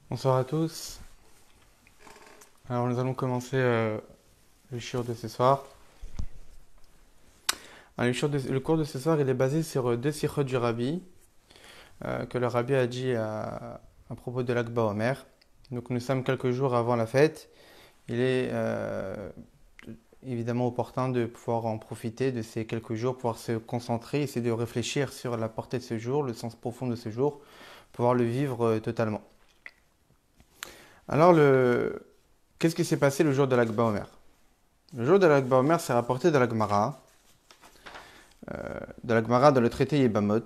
Bonsoir à tous. Alors nous allons commencer le shiur de ce soir. Alors, le cours de ce soir il est basé sur deux sikhot du Rabbi que le Rabbi a dit à propos de l'Akba Omer. Donc nous sommes quelques jours avant la fête. Il est évidemment opportun de pouvoir en profiter de ces quelques jours, pouvoir se concentrer, essayer de réfléchir sur la portée de ce jour, le sens profond de ce jour, pouvoir le vivre totalement. Alors qu'est-ce qui s'est passé le jour de l'Akba Omer? Le jour de l'Akba Omer, c'est rapporté de la Gemara dans le traité Yebamot,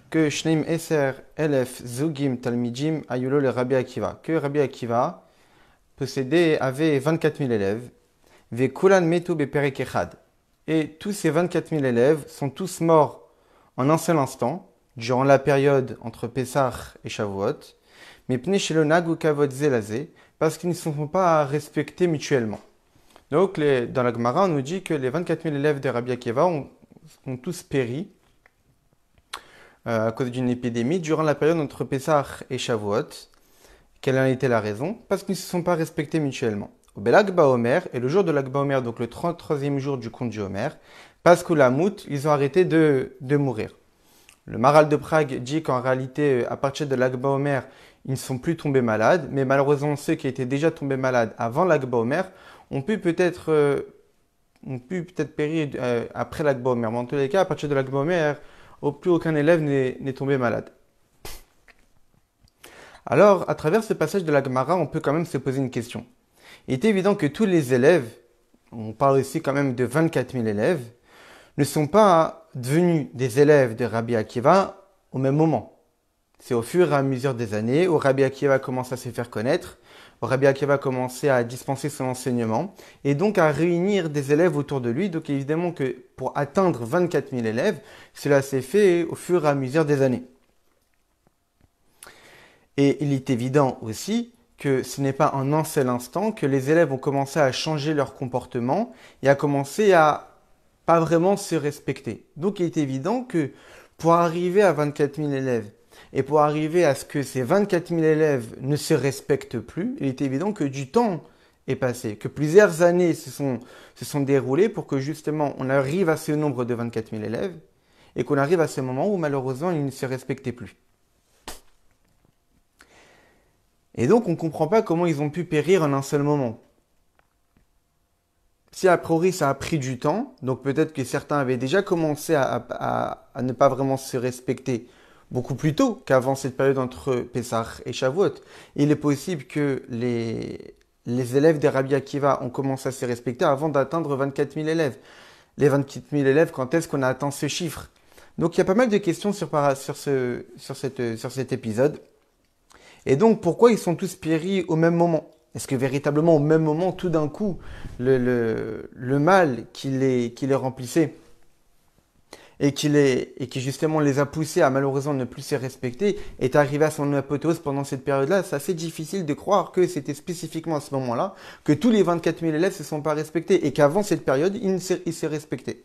que Shneim Eser Elef Zugim Talmidim Ayulo le Rabbi Akiva, que Rabbi Akiva avait 24 000 élèves, Ve Kulan Metu Beperek Echad, et tous ces 24 000 élèves sont tous morts en un seul instant, durant la période entre Pessah et Shavuot, mais Pnei Shelo Nagu Kavod Zelazé, parce qu'ils ne sont pas respectés mutuellement. Donc, dans la Gemara, on nous dit que les 24 000 élèves de Rabbi Akiva ont tous péri à cause d'une épidémie durant la période entre Pessah et Shavuot. Quelle en était la raison? Parce qu'ils ne se sont pas respectés mutuellement. Au Bel Akba Omer, et le jour de l'Akba Omer, donc le 33e jour du compte du Homer, parce que la mout, ils ont arrêté de mourir. Le Maral de Prague dit qu'en réalité, à partir de l'Akba Omer, ils ne sont plus tombés malades, mais malheureusement, ceux qui étaient déjà tombés malades avant l'Akba Omer ont pu peut-être périr après l'Akba Omer. Mais en tous les cas, à partir de l'Akba Omer, plus aucun élève n'est tombé malade. Alors, à travers ce passage de la Gemara, on peut quand même se poser une question. Il est évident que tous les élèves, on parle ici quand même de 24 000 élèves, ne sont pas devenus des élèves de Rabbi Akiva au même moment. C'est au fur et à mesure des années où Rabbi Akiva commence à se faire connaître, où Rabbi Akiva commence à dispenser son enseignement et donc à réunir des élèves autour de lui. Donc évidemment que pour atteindre 24 000 élèves, cela s'est fait au fur et à mesure des années. Et il est évident aussi que ce n'est pas en un seul instant que les élèves ont commencé à changer leur comportement et à commencer à pas vraiment se respecter. Donc il est évident que pour arriver à 24 000 élèves et pour arriver à ce que ces 24 000 élèves ne se respectent plus, il est évident que du temps est passé, que plusieurs années se sont déroulées pour que justement on arrive à ce nombre de 24 000 élèves et qu'on arrive à ce moment où malheureusement ils ne se respectaient plus. Et donc on ne comprend pas comment ils ont pu périr en un seul moment. Si a priori ça a pris du temps, donc peut-être que certains avaient déjà commencé à ne pas vraiment se respecter beaucoup plus tôt qu'avant cette période entre Pessah et Shavuot. Il est possible que les élèves des Rabbi Akiva ont commencé à se respecter avant d'atteindre 24 000 élèves. Les 24 000 élèves, quand est-ce qu'on a atteint ce chiffre? Donc il y a pas mal de questions sur cet épisode. Et donc pourquoi ils sont tous péris au même moment? Est-ce que véritablement au même moment, tout d'un coup, le mal qui les remplissait et qui justement les a poussés à malheureusement ne plus se respecter est arrivé à son apothéose pendant cette période-là? C'est assez difficile de croire que c'était spécifiquement à ce moment-là que tous les 24 000 élèves ne se sont pas respectés et qu'avant cette période, ils se respectaient.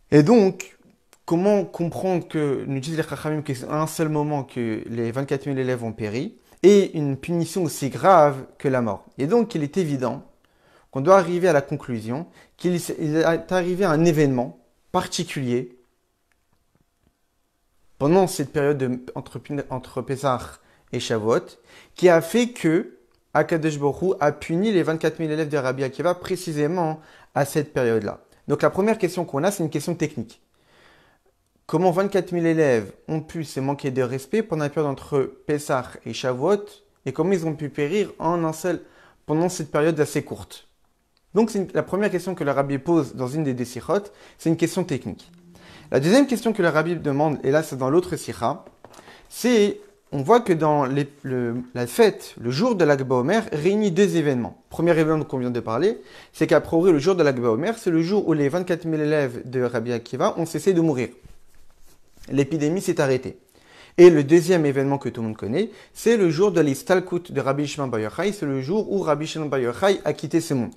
Et donc, comment comprendre que nous disent les Chachamim que c'est un seul moment que les 24 000 élèves ont péri et une punition aussi grave que la mort? Et donc, il est évident qu'on doit arriver à la conclusion qu'il est arrivé un événement particulier pendant cette période entre Pessah et Shavuot qui a fait que Akadosh Baruch Hu a puni les 24 000 élèves de Rabbi Akiva précisément à cette période-là. Donc la première question qu'on a, c'est une question technique. Comment 24 000 élèves ont pu se manquer de respect pendant la période entre Pessah et Shavuot et comment ils ont pu périr en un seul pendant cette période assez courte? Donc la première question que le rabbi pose dans une des deux sikhot, c'est une question technique. La deuxième question que le rabbi demande, et là c'est dans l'autre sikha, c'est, on voit que dans la fête, le jour de l'Akba Omer, réunit deux événements. Premier événement qu'on vient de parler, c'est qu'à priori le jour de l'Akba Omer, c'est le jour où les 24 000 élèves de Rabbi Akiva ont cessé de mourir. L'épidémie s'est arrêtée. Et le deuxième événement que tout le monde connaît, c'est le jour de l'Istalkut de Rabbi Shimon Bar Yochai, c'est le jour où Rabbi Shimon Bar Yochai a quitté ce monde.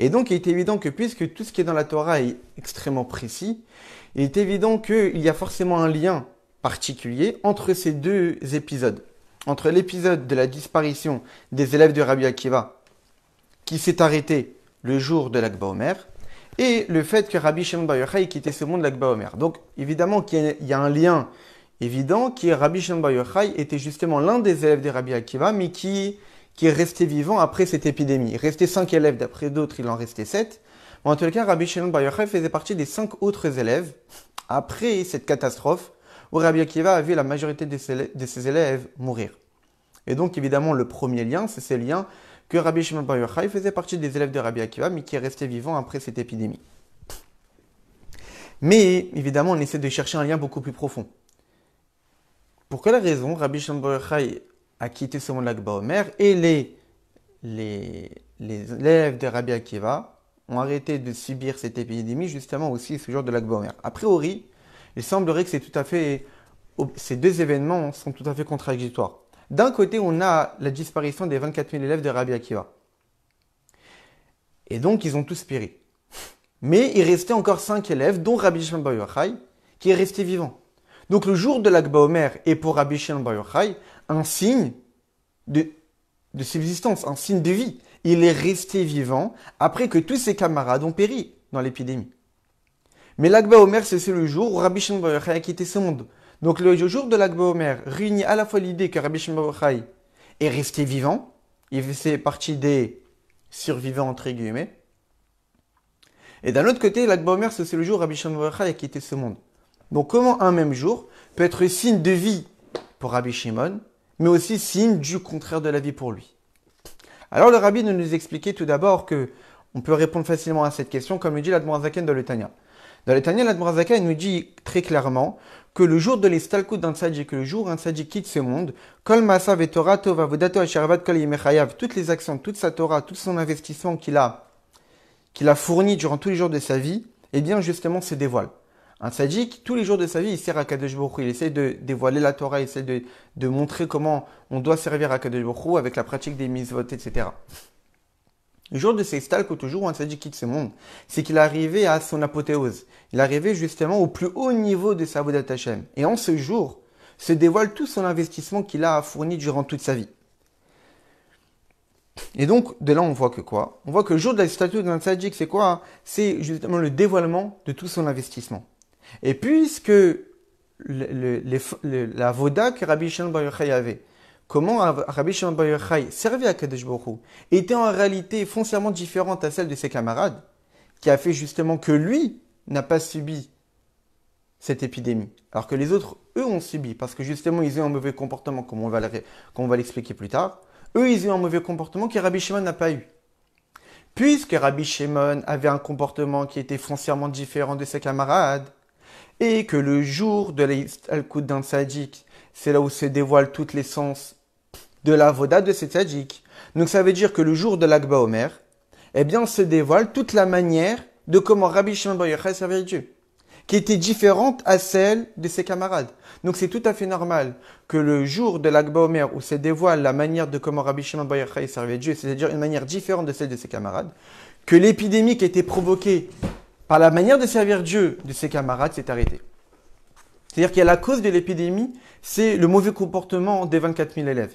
Et donc, il est évident que puisque tout ce qui est dans la Torah est extrêmement précis, il est évident qu'il y a forcément un lien particulier entre ces deux épisodes. entre l'épisode de la disparition des élèves de Rabbi Akiva, qui s'est arrêté le jour de l'Akba Omer, et le fait que Rabbi Shimon Bar Yochai quittait ce monde l'Akba Omer. Donc, évidemment, qu'il y a un lien évident, qui est Rabbi Shimon Bar Yochai était justement l'un des élèves de Rabbi Akiva, mais qui est resté vivant après cette épidémie. Il restait 5 élèves, d'après d'autres, il en restait 7. Mais en tout cas, Rabbi Shimon Bar Yochai faisait partie des 5 autres élèves, après cette catastrophe, où Rabbi Akiva a vu la majorité de ses élèves mourir. Et donc, évidemment, le premier lien, c'est ce lien que Rabbi Shimon Bar Yochai faisait partie des élèves de Rabbi Akiva, mais qui est resté vivant après cette épidémie. Mais, évidemment, on essaie de chercher un lien beaucoup plus profond. Pour quelle raison Rabbi Shimon Bar Yochai a quitté ce monde l'Akba Omer et les élèves de Rabbi Akiva ont arrêté de subir cette épidémie justement aussi ce jour de l'Akba Omer. A priori, il semblerait que ces deux événements sont tout à fait contradictoires. D'un côté, on a la disparition des 24 000 élèves de Rabbi Akiva. Et donc, ils ont tous péri. Mais il restait encore 5 élèves, dont Rabbi Shimon Bar Yochai, qui est resté vivant. Donc, le jour de l'Akba Omer est pour Rabbi Shimon Bar Yochai un signe de subsistance, un signe de vie. Il est resté vivant après que tous ses camarades ont péri dans l'épidémie. Mais l'Akba Omer, c'est le jour où Rabbi Shimon Bar Yochai a quitté ce monde. Donc le jour de l'Akba Omer réunit à la fois l'idée que Rabbi Shimon Bar Yochai est resté vivant, il fait partie des survivants entre guillemets, et d'un autre côté, l'Akba Omer, c'est le jour où Rabbi Shimon Bar Yochai a quitté ce monde. Donc comment un même jour peut être signe de vie pour Rabbi Shimon, mais aussi signe du contraire de la vie pour lui? Alors le Rabbi nous expliquait tout d'abord que on peut répondre facilement à cette question, comme le dit l'Admor HaZaken dans le Tanya. Dans le Tanya, l'Admor HaZaken nous dit très clairement que le jour de l'estalkut d'un tzaddik, que le jour où un tzaddik quitte ce monde, kol maasav et Torah tova vodato asheravad kol yimechayav, toutes les actions, toute sa Torah, tout son investissement qu'il a fourni durant tous les jours de sa vie, eh bien justement se dévoile. Un tzaddik, tous les jours de sa vie, il sert à Kadosh Baruch Hu, il essaie de dévoiler la Torah, il essaie de montrer comment on doit servir à Kadosh Baruch Hu avec la pratique des mitzvot, etc. Le jour de ces stalkot, au jour où un tzaddik quitte ce monde, c'est qu'il est arrivé à son apothéose. Il est arrivé justement au plus haut niveau de sa avodat Hashem. Et en ce jour, se dévoile tout son investissement qu'il a fourni durant toute sa vie. Et donc, de là, on voit que quoi? On voit que le jour de la stalkut d'un tzaddik, c'est quoi? C'est justement le dévoilement de tout son investissement. Et puisque la voda que Rabbi Shimon Bar Yochai avait, comment Rabbi Shimon Bar Yochai servait à Kadosh Baruch Hu, était en réalité foncièrement différente à celle de ses camarades, qui a fait justement que lui n'a pas subi cette épidémie, alors que les autres, eux, ont subi, parce que justement, ils ont eu un mauvais comportement, comme on va l'expliquer plus tard. Eux, ils ont eu un mauvais comportement que Rabbi Shimon n'a pas eu. Puisque Rabbi Shimon avait un comportement qui était foncièrement différent de ses camarades, et que le jour de l'estalkut d'un tzaddik, c'est là où se dévoilent toute l'essence de la voda de ce tzaddik. Donc ça veut dire que le jour de l'Akba Omer, eh bien se dévoile toute la manière de comment Rabbi Shimon Bar Yochai servait Dieu, qui était différente à celle de ses camarades. Donc c'est tout à fait normal que le jour de l'Akba Omer, où se dévoile la manière de comment Rabbi Shimon Bar Yochai servait Dieu, c'est-à-dire une manière différente de celle de ses camarades, que l'épidémie qui a été provoquée par la manière de servir Dieu de ses camarades s'est arrêtée. C'est-à-dire qu'il y a la cause de l'épidémie, c'est le mauvais comportement des 24 000 élèves.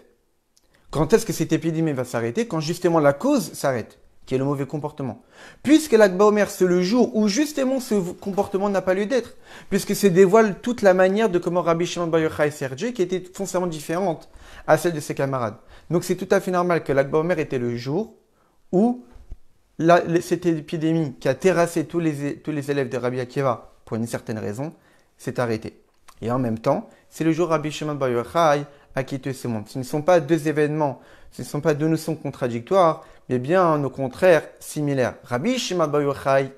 Quand est-ce que cette épidémie va s'arrêter? Quand justement la cause s'arrête, qui est le mauvais comportement. Puisque l'Akba Omer, c'est le jour où justement ce comportement n'a pas lieu d'être, puisque se dévoile toute la manière de comment Rabbi Shimon Bar Yochai sert Dieu, qui était foncièrement différente à celle de ses camarades. Donc c'est tout à fait normal que l'Akba Omer était le jour où cette épidémie qui a terrassé tous les élèves de Rabbi Akiva, pour une certaine raison, s'est arrêtée. Et en même temps, c'est le jour où Rabbi Shimon Bar Yochai a quitté ce monde. Ce ne sont pas deux événements, ce ne sont pas deux notions contradictoires, mais bien au contraire similaires. Rabbi Shimon Bar Yochai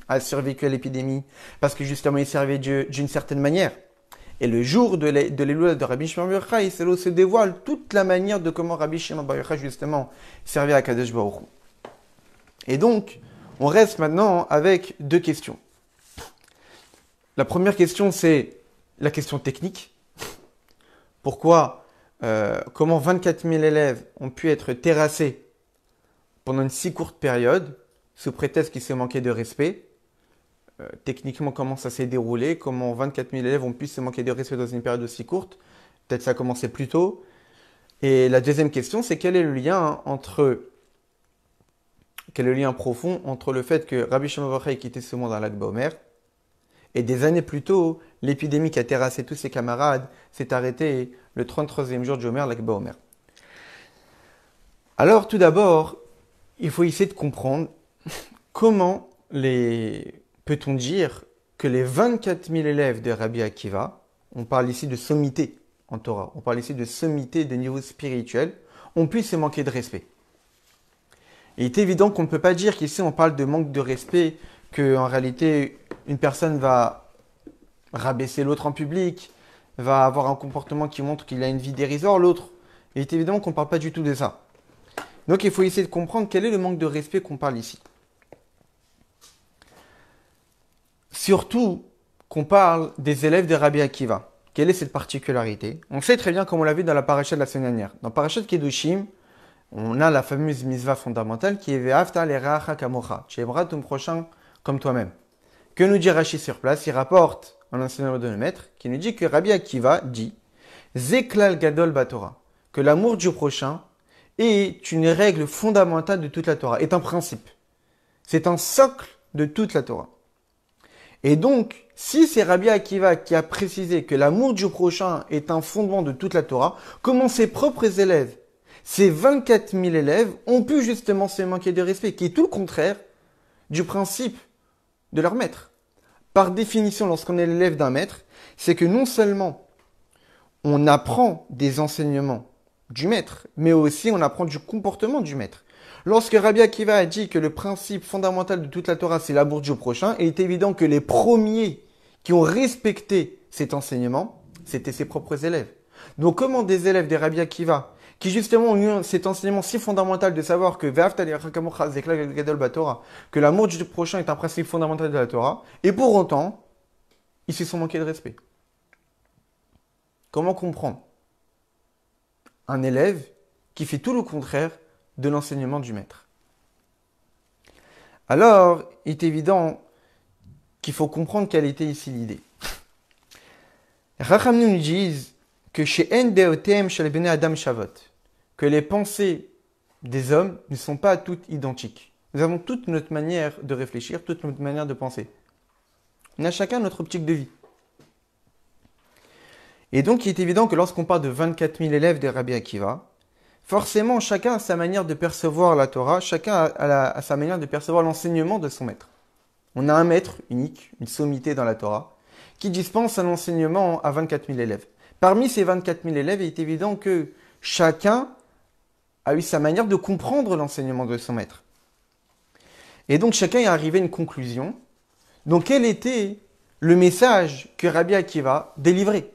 a survécu à l'épidémie parce que justement il servait Dieu d'une certaine manière. Et le jour de l'éloula de Rabbi Shimon Bar Yochai, c'est là où se dévoile toute la manière de comment Rabbi Shimon Bar Yochai justement servait à Kadosh Baruch Hu. Et donc, on reste maintenant avec deux questions. La première question, c'est la question technique. Pourquoi, comment 24 000 élèves ont pu être terrassés pendant une si courte période, sous prétexte qu'il se manquait de respect? Techniquement, comment ça s'est déroulé? Comment 24 000 élèves ont pu se manquer de respect dans une période aussi courte? Peut-être ça a commencé plus tôt. Et la deuxième question, c'est quel est le lien quel est le lien profond entre le fait que Rabbi Shimon bar Yochai ait quitté ce monde à Lag BaOmer et des années plus tôt, l'épidémie qui a terrassé tous ses camarades s'est arrêtée le 33e jour du Homer, Lag BaOmer. Alors, tout d'abord, il faut essayer de comprendre comment peut-on dire que les 24 000 élèves de Rabbi Akiva, on parle ici de sommité en Torah, on parle ici de sommité de niveau spirituel, ont pu se manquer de respect. Il est évident qu'on ne peut pas dire qu'ici on parle de manque de respect, qu'en réalité une personne va rabaisser l'autre en public, va avoir un comportement qui montre qu'il a une vie dérisoire, l'autre. Il est évident qu'on ne parle pas du tout de ça. Donc il faut essayer de comprendre quel est le manque de respect qu'on parle ici. Surtout qu'on parle des élèves de Rabbi Akiva. Quelle est cette particularité? On sait très bien, comme on l'a vu dans la paracha de la semaine dernière. Dans Parashat Kedushim, on a la fameuse mitzvah fondamentale qui est Ve'afta l'eracha kamocha. Tu aimeras ton prochain comme toi-même. Que nous dit Rashi sur place? Il rapporte un enseignement de nos maîtres qui nous dit que Rabbi Akiva dit Zeklal gadol batora, que l'amour du prochain est une règle fondamentale de toute la Torah, est un principe. C'est un socle de toute la Torah. Et donc, si c'est Rabbi Akiva qui a précisé que l'amour du prochain est un fondement de toute la Torah, comment ses propres élèves, ces 24 000 élèves, ont pu justement se manquer de respect, qui est tout le contraire du principe de leur maître. Par définition, lorsqu'on est l'élève d'un maître, c'est que non seulement on apprend des enseignements du maître, mais aussi on apprend du comportement du maître. Lorsque Rabbi Akiva a dit que le principe fondamental de toute la Torah, c'est l'amour du prochain, il est évident que les premiers qui ont respecté cet enseignement, c'était ses propres élèves. Donc comment des élèves des Rabbi Akiva, qui justement ont eu cet enseignement si fondamental de savoir que que l'amour du prochain est un principe fondamental de la Torah, et pour autant, ils se sont manqués de respect. Comment comprendre un élève qui fait tout le contraire de l'enseignement du maître? Alors, il est évident qu'il faut comprendre quelle était ici l'idée. Rachamim nous disent que chez Deotem chez les Bnei Adam Shavot, que les pensées des hommes ne sont pas toutes identiques. Nous avons toute notre manière de réfléchir, toute notre manière de penser. On a chacun notre optique de vie. Et donc, il est évident que lorsqu'on parle de 24 000 élèves de Rabbi Akiva, forcément, chacun a sa manière de percevoir la Torah, chacun a sa manière de percevoir l'enseignement de son maître. On a un maître unique, une sommité dans la Torah, qui dispense un enseignement à 24 000 élèves. Parmi ces 24 000 élèves, il est évident que chacun a eu sa manière de comprendre l'enseignement de son maître. Et donc, chacun est arrivé à une conclusion. Donc, quel était le message que Rabbi Akiva délivrait?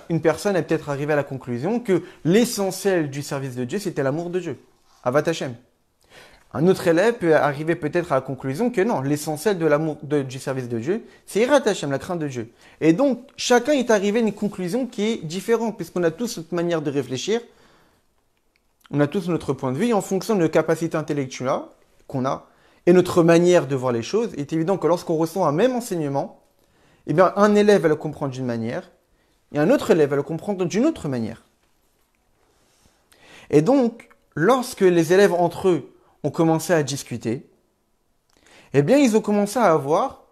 Une personne est peut-être arrivée à la conclusion que l'essentiel du service de Dieu, c'était l'amour de Dieu. Avat Hashem. Un autre élève peut arriver peut-être à la conclusion que non, l'essentiel de l'amour du service de Dieu, c'est Yirat Hashem, la crainte de Dieu. Et donc, chacun est arrivé à une conclusion qui est différente, puisqu'on a tous notre manière de réfléchir, on a tous notre point de vue, et en fonction de nos capacités intellectuelles qu'on a, et notre manière de voir les choses, il est évident que lorsqu'on reçoit un même enseignement, eh bien, un élève va le comprendre d'une manière, et un autre élève va le comprendre d'une autre manière. Et donc, lorsque les élèves entre eux ont commencé à discuter, eh bien, ils ont commencé à voir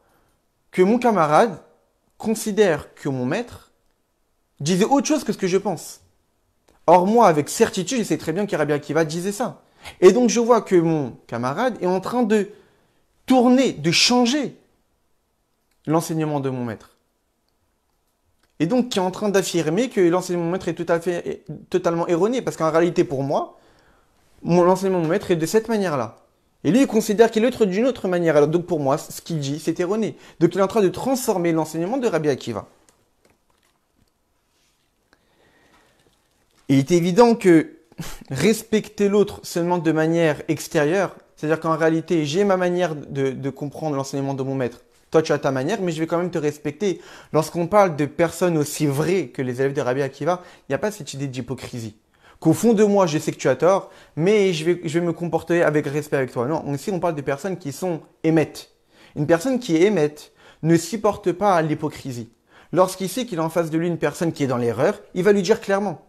que mon camarade considère que mon maître disait autre chose que ce que je pense. Or, moi, avec certitude, je sais très bien que Rabbi Akiva disait ça. Et donc, je vois que mon camarade est en train de tourner, de changer l'enseignement de mon maître. Et donc, qui est en train d'affirmer que l'enseignement de mon maître est totalement erroné. Parce qu'en réalité, pour moi, l'enseignement de mon maître est de cette manière-là. Et lui, il considère qu'il est d'une autre manière. Alors, donc, pour moi, ce qu'il dit, c'est erroné. Donc, il est en train de transformer l'enseignement de Rabbi Akiva. Et il est évident que respecter l'autre seulement de manière extérieure, c'est-à-dire qu'en réalité, j'ai ma manière de comprendre l'enseignement de mon maître. Toi, tu as ta manière, mais je vais quand même te respecter. Lorsqu'on parle de personnes aussi vraies que les élèves de Rabbi Akiva, il n'y a pas cette idée d'hypocrisie. Qu'au fond de moi, je sais que tu as tort, mais je vais me comporter avec respect avec toi. Non, ici, on parle de personnes qui sont émettes. Une personne qui est émette ne supporte pas l'hypocrisie. Lorsqu'il sait qu'il a en face de lui une personne qui est dans l'erreur, il va lui dire clairement.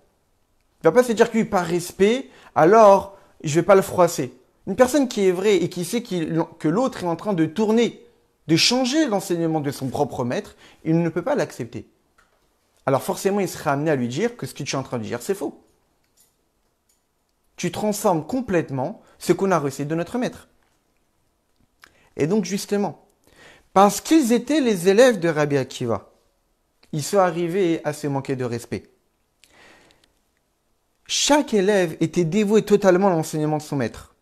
Il ne va pas se dire que lui, par respect, alors je ne vais pas le froisser. Une personne qui est vraie et qui sait que l'autre est en train de tourner, de changer l'enseignement de son propre maître, il ne peut pas l'accepter. Alors forcément, il sera amené à lui dire que ce que tu es en train de dire, c'est faux. Tu transformes complètement ce qu'on a reçu de notre maître. Et donc justement, parce qu'ils étaient les élèves de Rabbi Akiva, ils sont arrivés à se manquer de respect. Chaque élève était dévoué totalement à l'enseignement de son maître,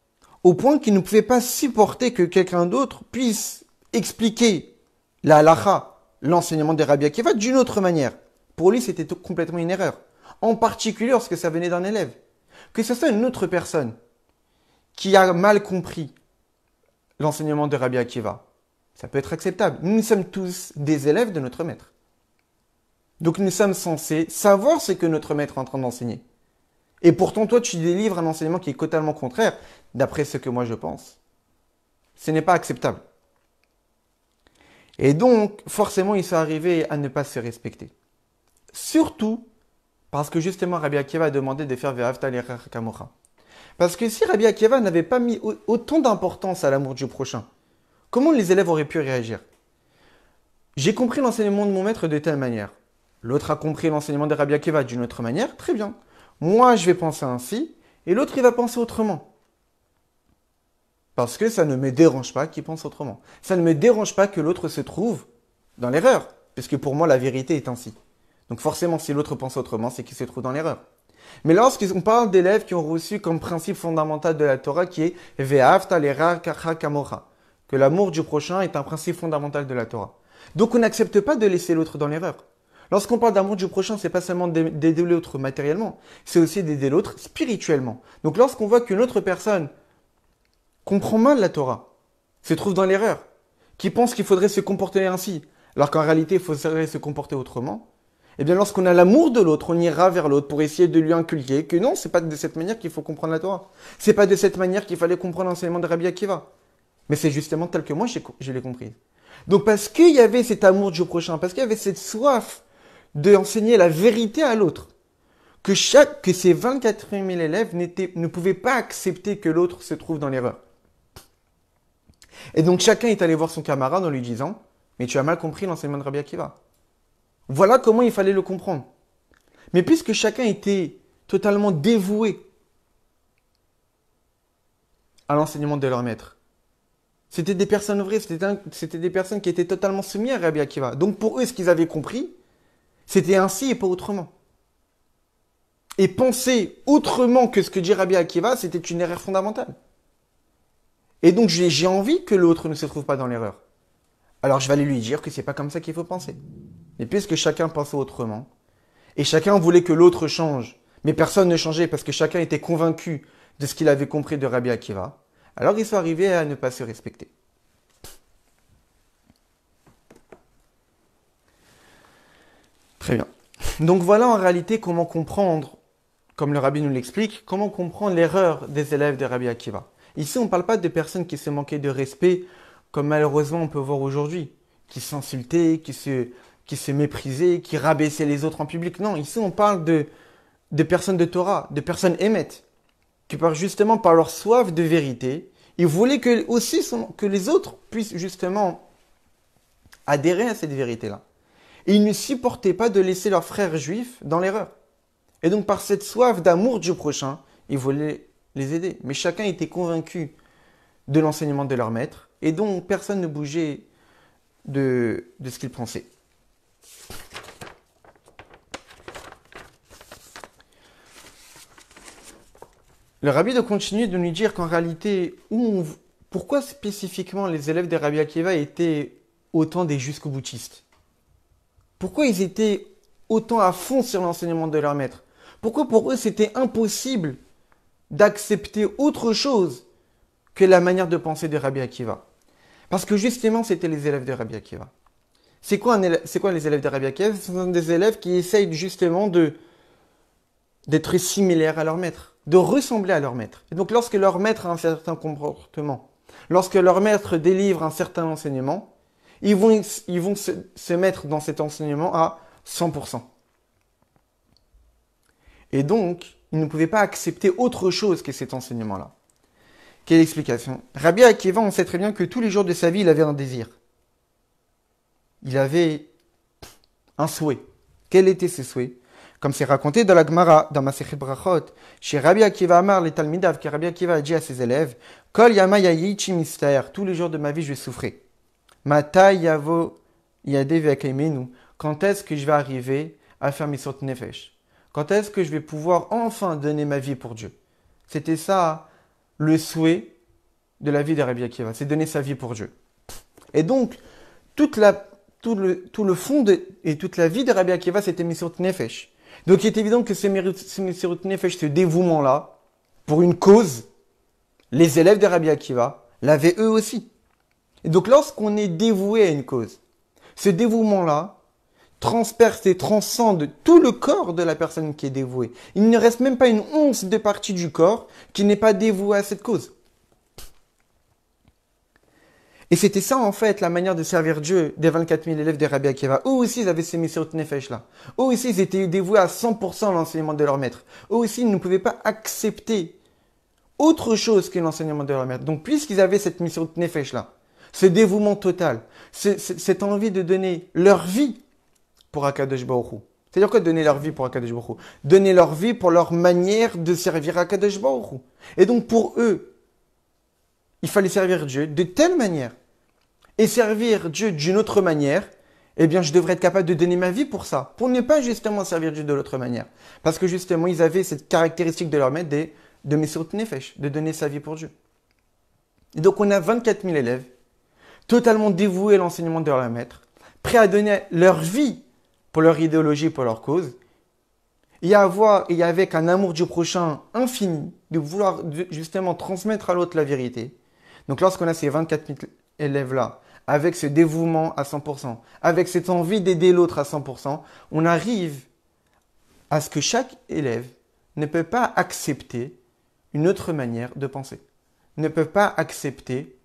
au point qu'il ne pouvait pas supporter que quelqu'un d'autre puisse expliquer la halakha, l'enseignement de Rabbi Akiva, d'une autre manière. Pour lui, c'était complètement une erreur. En particulier lorsque ça venait d'un élève. Que ce soit une autre personne qui a mal compris l'enseignement de Rabbi Akiva, ça peut être acceptable. Nous sommes tous des élèves de notre maître. Donc nous sommes censés savoir ce que notre maître est en train d'enseigner. Et pourtant, toi, tu délivres un enseignement qui est totalement contraire, d'après ce que moi je pense. Ce n'est pas acceptable. Et donc, forcément, ils sont arrivés à ne pas se respecter. Surtout parce que justement, Rabbi Akiva a demandé de faire Ve'ahavta l'erecha kamocha. Parce que si Rabbi Akiva n'avait pas mis autant d'importance à l'amour du prochain, comment les élèves auraient pu réagir? J'ai compris l'enseignement de mon maître de telle manière. L'autre a compris l'enseignement de Rabbi Akiva d'une autre manière. Très bien. Moi, je vais penser ainsi, et l'autre, il va penser autrement. Parce que ça ne me dérange pas qu'il pense autrement. Ça ne me dérange pas que l'autre se trouve dans l'erreur. Puisque pour moi, la vérité est ainsi. Donc forcément, si l'autre pense autrement, c'est qu'il se trouve dans l'erreur. Mais lorsqu'on parle d'élèves qui ont reçu comme principe fondamental de la Torah qui est Ve'ahavta l'erecha kamocha, que l'amour du prochain est un principe fondamental de la Torah. Donc on n'accepte pas de laisser l'autre dans l'erreur. Lorsqu'on parle d'amour du prochain, c'est pas seulement d'aider l'autre matériellement, c'est aussi d'aider l'autre spirituellement. Donc lorsqu'on voit qu'une autre personne comprend mal la Torah, se trouve dans l'erreur, qui pense qu'il faudrait se comporter ainsi, alors qu'en réalité il faudrait se comporter autrement, eh bien lorsqu'on a l'amour de l'autre, on ira vers l'autre pour essayer de lui inculquer que non, c'est pas de cette manière qu'il faut comprendre la Torah. C'est pas de cette manière qu'il fallait comprendre l'enseignement de Rabbi Akiva. Mais c'est justement tel que moi je l'ai compris. Donc parce qu'il y avait cet amour du prochain, parce qu'il y avait cette soif d'enseigner la vérité à l'autre, que ces 24 000 élèves ne pouvaient pas accepter que l'autre se trouve dans l'erreur. Et donc chacun est allé voir son camarade en lui disant « Mais tu as mal compris l'enseignement de Rabbi Akiva. » Voilà comment il fallait le comprendre. Mais puisque chacun était totalement dévoué à l'enseignement de leur maître, c'était des personnes vraies, c'était des personnes qui étaient totalement soumises à Rabbi Akiva. Donc pour eux, ce qu'ils avaient compris, c'était ainsi et pas autrement. Et penser autrement que ce que dit Rabbi Akiva, c'était une erreur fondamentale. Et donc j'ai envie que l'autre ne se trouve pas dans l'erreur. Alors je vais aller lui dire que c'est pas comme ça qu'il faut penser. Mais puisque chacun pensait autrement, et chacun voulait que l'autre change, mais personne ne changeait parce que chacun était convaincu de ce qu'il avait compris de Rabbi Akiva, alors ils sont arrivés à ne pas se respecter. Très bien. Donc voilà en réalité comment comprendre, comme le Rabbi nous l'explique, comment comprendre l'erreur des élèves de Rabbi Akiva. Ici, on ne parle pas de personnes qui se manquaient de respect, comme malheureusement on peut voir aujourd'hui, qui s'insultaient, qui se méprisaient, qui rabaissaient les autres en public. Non, ici on parle de personnes de Torah, de personnes émettes, qui justement par leur soif de vérité, ils voulaient que les autres puissent justement adhérer à cette vérité-là. Et ils ne supportaient pas de laisser leurs frères juifs dans l'erreur. Et donc par cette soif d'amour du prochain, ils voulaient les aider. Mais chacun était convaincu de l'enseignement de leur maître, et donc personne ne bougeait de ce qu'il pensait. Le Rabbi de continuer de nous dire qu'en réalité, pourquoi spécifiquement les élèves de Rabbi Akiva étaient autant des jusqu'au-boutistes? Pourquoi ils étaient autant à fond sur l'enseignement de leur maître? Pourquoi pour eux c'était impossible d'accepter autre chose que la manière de penser de Rabbi Akiva? Parce que justement, c'était les élèves de Rabbi Akiva. C'est quoi les élèves de Rabbi Akiva? Ce sont des élèves qui essayent justement d'être similaires à leur maître, de ressembler à leur maître. Et donc lorsque leur maître a un certain comportement, lorsque leur maître délivre un certain enseignement, ils vont se mettre dans cet enseignement à 100%. Et donc, ils ne pouvaient pas accepter autre chose que cet enseignement-là. Quelle explication? Rabbi Akiva, on sait très bien que tous les jours de sa vie, il avait un désir. Il avait un souhait. Quel était ce souhait? Comme c'est raconté dans la Gemara, dans Masechet Brachot, chez Rabbi Akiva Amar, les Talmidav, que Rabbi Akiva a dit à ses élèves, Kol yama yayichi mister, tous les jours de ma vie, je vais souffrir. Mata yavo yadev akaimenu, quand est-ce que je vais arriver à faire mes sortes nefesh? Quand est-ce que je vais pouvoir enfin donner ma vie pour Dieu? C'était ça le souhait de la vie de Rabbi Akiva, c'est donner sa vie pour Dieu. Et donc, tout le fond et toute la vie de Rabbi Akiva, c'était Messirut Nefesh. Donc, il est évident que ce Messirut Nefesh, ce dévouement-là, pour une cause, les élèves de Rabbi Akiva l'avaient eux aussi. Et donc, lorsqu'on est dévoué à une cause, ce dévouement-là transperce et transcende tout le corps de la personne qui est dévouée. Il ne reste même pas une once de partie du corps qui n'est pas dévouée à cette cause. Et c'était ça, en fait, la manière de servir Dieu des 24 000 élèves de Rabbi Akiva. Eux aussi, ils avaient ces Messirut Nefesh-là. Eux aussi, ils étaient dévoués à 100% à l'enseignement de leur maître. Eux aussi, ils ne pouvaient pas accepter autre chose que l'enseignement de leur maître. Donc, puisqu'ils avaient cette Messirut Nefesh-là, ce dévouement total, cette envie de donner leur vie pour Akadosh Baruch Hu. C'est-à-dire quoi, donner leur vie pour Akadosh Baruch Hu? Donner leur vie pour leur manière de servir Akadosh Baruch Hu. Et donc, pour eux, il fallait servir Dieu de telle manière et servir Dieu d'une autre manière, eh bien, je devrais être capable de donner ma vie pour ça, pour ne pas justement servir Dieu de l'autre manière. Parce que justement, ils avaient cette caractéristique de leur maître de Messirut Nefesh, de donner sa vie pour Dieu. Et donc, on a 24 000 élèves, totalement dévoués à l'enseignement de leur maître, prêts à donner leur vie pour leur idéologie, pour leur cause, et avec un amour du prochain infini, de vouloir justement transmettre à l'autre la vérité. Donc lorsqu'on a ces 24 000 élèves-là, avec ce dévouement à 100%, avec cette envie d'aider l'autre à 100%, on arrive à ce que chaque élève ne peut pas accepter une autre manière de penser, ne peut pas accepter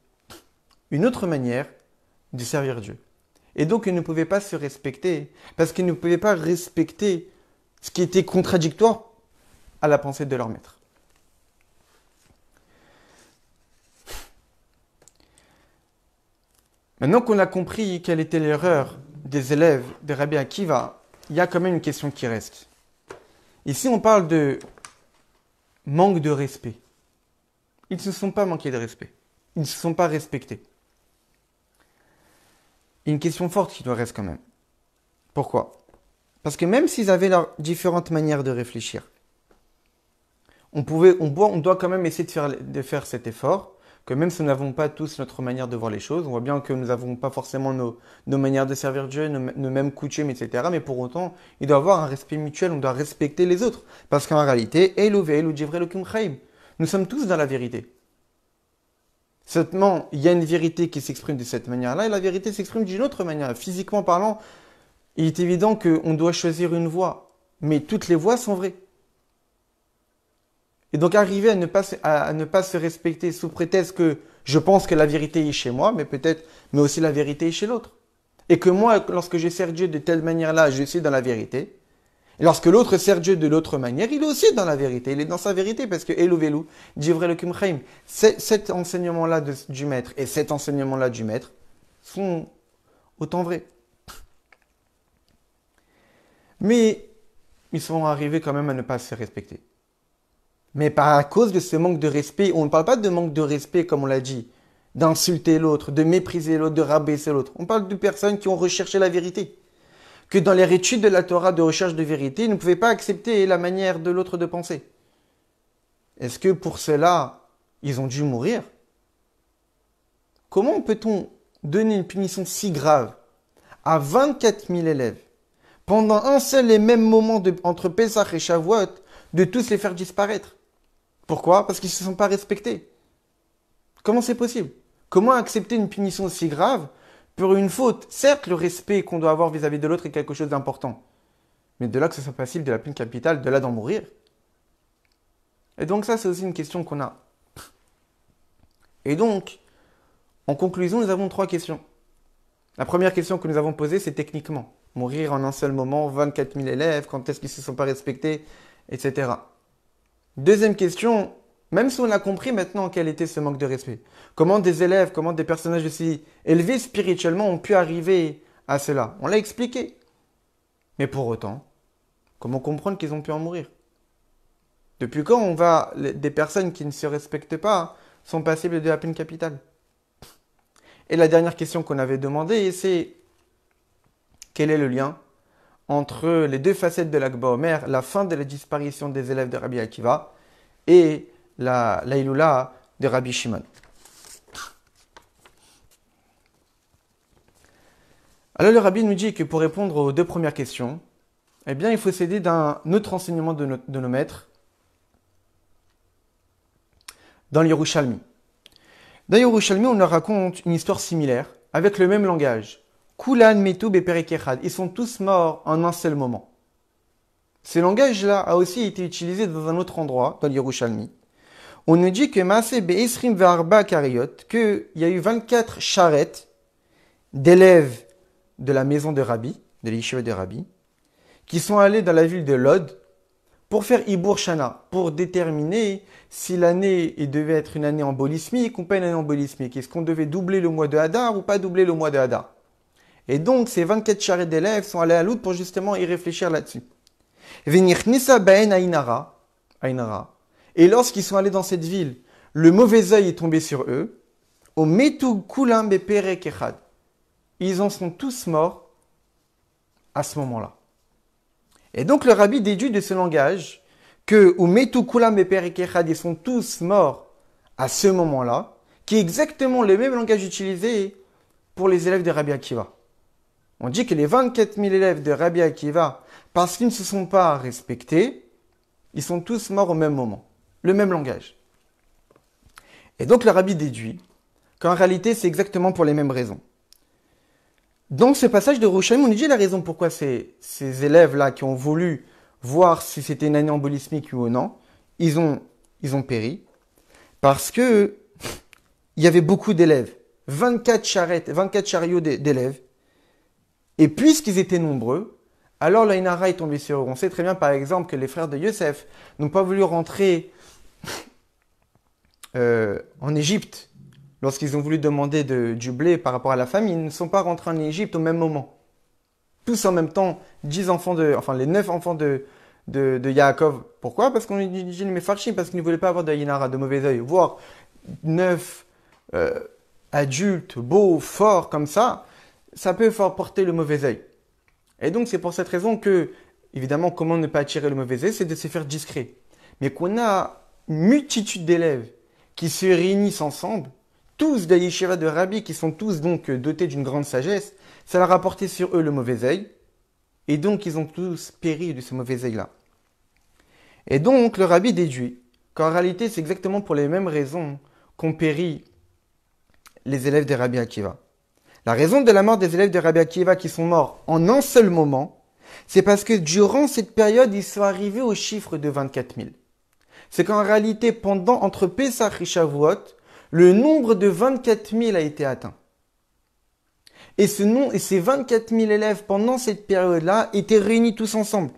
une autre manière de servir Dieu. Et donc ils ne pouvaient pas se respecter, parce qu'ils ne pouvaient pas respecter ce qui était contradictoire à la pensée de leur maître. Maintenant qu'on a compris quelle était l'erreur des élèves de Rabbi Akiva, il y a quand même une question qui reste. Ici, on parle de manque de respect. Ils ne se sont pas manqués de respect. Ils ne se sont pas respectés. Il y a une question forte qui doit rester quand même. Pourquoi? Parce que même s'ils avaient leurs différentes manières de réfléchir, on doit quand même essayer de faire cet effort, que même si nous n'avons pas tous notre manière de voir les choses, on voit bien que nous n'avons pas forcément nos manières de servir Dieu, nos mêmes coutumes, etc. Mais pour autant, il doit y avoir un respect mutuel, on doit respecter les autres. Parce qu'en réalité, nous sommes tous dans la vérité. Seulement, il y a une vérité qui s'exprime de cette manière-là, et la vérité s'exprime d'une autre manière. Physiquement parlant, il est évident qu'on doit choisir une voie, mais toutes les voies sont vraies. Et donc arriver à ne pas se respecter sous prétexte que je pense que la vérité est chez moi, mais aussi la vérité est chez l'autre. Et que moi, lorsque je sers Dieu de telle manière-là, je suis dans la vérité. Et lorsque l'autre sert Dieu de l'autre manière, il est aussi dans la vérité. Il est dans sa vérité parce que Elu Velu, Divrei Elokim Chaim, cet enseignement-là du maître et cet enseignement-là du maître sont autant vrais. Mais ils sont arrivés quand même à ne pas se respecter. Mais à cause de ce manque de respect, on ne parle pas de manque de respect comme on l'a dit, d'insulter l'autre, de mépriser l'autre, de rabaisser l'autre. On parle de personnes qui ont recherché la vérité. Que dans leur étude de la Torah de recherche de vérité, ils ne pouvaient pas accepter la manière de l'autre de penser. Est-ce que pour cela, ils ont dû mourir? Comment peut-on donner une punition si grave à 24 000 élèves pendant un seul et même moment entre Pesach et Shavuot, de tous les faire disparaître? Pourquoi? Parce qu'ils ne se sont pas respectés. Comment c'est possible? Comment accepter une punition si grave pour une faute? Certes, le respect qu'on doit avoir vis-à-vis de l'autre est quelque chose d'important. Mais de là que ce soit passible de la peine capitale, de là d'en mourir. Et donc ça, c'est aussi une question qu'on a. Et donc, en conclusion, nous avons 3 questions. La première question que nous avons posée, c'est techniquement. Mourir en un seul moment, 24 000 élèves, quand est-ce qu'ils ne se sont pas respectés? etc. Deuxième question, même si on a compris maintenant quel était ce manque de respect, comment des élèves, comment des personnages aussi élevés spirituellement ont pu arriver à cela? On l'a expliqué. Mais pour autant, comment comprendre qu'ils ont pu en mourir? Depuis quand des personnes qui ne se respectent pas sont passibles de la peine capitale? Et la dernière question qu'on avait demandée, c'est quel est le lien entre les deux facettes de l'Akba Omer, la fin de la disparition des élèves de Rabbi Akiva et la Iloula de Rabbi Shimon. Alors le Rabbi nous dit que pour répondre aux deux premières questions, eh bien il faut s'aider d'un autre enseignement de nos maîtres dans l'Yerushalmi. Dans l'Yerushalmi, on leur raconte une histoire similaire avec le même langage. Kulan, Metou, Beperek Echad. Ils sont tous morts en un seul moment. Ce langage-là a aussi été utilisé dans un autre endroit, dans l'Yerushalmi. On nous dit que Maaseh Be'esrim Ve'arba Kariot, qu'il y a eu 24 charrettes d'élèves de la maison de Rabbi, de l'Yeshiva de Rabbi, qui sont allés dans la ville de Lod pour faire Ibour Shana, pour déterminer si l'année devait être une année embolismique ou pas une année embolismique. Est-ce qu'on devait doubler le mois de Hadar ou pas doubler le mois de Hadar? Et donc, ces 24 charrettes d'élèves sont allés à Lod pour justement y réfléchir là-dessus. Venir Nissa Baen Ainara. Et lorsqu'ils sont allés dans cette ville, le mauvais œil est tombé sur eux. Au Metu Kulam Beperek Echad. Ils en sont tous morts à ce moment-là. Et donc le Rabbi déduit de ce langage que au Metu Kulam Beperek Echad, ils sont tous morts à ce moment-là, qui est exactement le même langage utilisé pour les élèves de Rabbi Akiva. On dit que les 24 000 élèves de Rabbi Akiva, parce qu'ils ne se sont pas respectés, ils sont tous morts au même moment. Le même langage. Et donc le Rabbi déduit qu'en réalité, c'est exactement pour les mêmes raisons. Dans ce passage de Yerushalmi, on nous dit la raison pourquoi ces élèves-là qui ont voulu voir si c'était une année embolismique ou non, ils ont péri. Parce que il y avait beaucoup d'élèves. 24 chariots d'élèves. Et puisqu'ils étaient nombreux, alors la Inara est tombée sur eux. On sait très bien, par exemple, que les frères de Yosef n'ont pas voulu rentrer en Égypte lorsqu'ils ont voulu demander du blé par rapport à la famine. Ils ne sont pas rentrés en Égypte au même moment. Tous en même temps, les 9 enfants de Yaakov. Pourquoi? Parce qu'on dit les Mefarshim, parce qu'ils ne voulaient pas avoir de Inara, de mauvais œil. Voir 9 adultes, beaux, forts comme ça peut faire porter le mauvais œil. Et donc, c'est pour cette raison que, évidemment, comment ne pas attirer le mauvais œil, c'est de se faire discret. Mais qu'on a une multitude d'élèves qui se réunissent ensemble, tous des yeshivas de Rabbi, qui sont tous donc dotés d'une grande sagesse, ça leur a porté sur eux le mauvais œil. Et donc, ils ont tous péri de ce mauvais œil-là. Et donc, le Rabbi déduit qu'en réalité, c'est exactement pour les mêmes raisons qu'ont péri les élèves de Rabbi Akiva. La raison de la mort des élèves de Rabbi Akiva qui sont morts en un seul moment, c'est parce que durant cette période, ils sont arrivés au chiffre de 24 000. C'est qu'en réalité, entre Pesach et Shavuot, le nombre de 24 000 a été atteint. Et ces 24 000 élèves, pendant cette période-là, étaient réunis tous ensemble.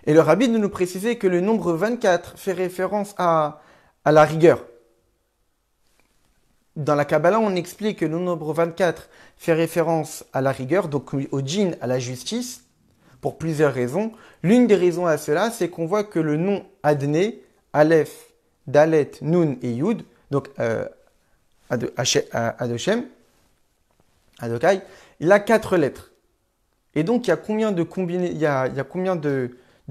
Et le Rabbi nous précisait que le nombre 24 fait référence à la rigueur. Dans la Kabbalah, on explique que le nombre 24 fait référence à la rigueur, donc au djinn, à la justice, pour plusieurs raisons. L'une des raisons à cela, c'est qu'on voit que le nom Adné, Aleph, Dalet, Nun et Yud, donc Adoshem, Adokai, il a 4 lettres. Et donc, il y a combien de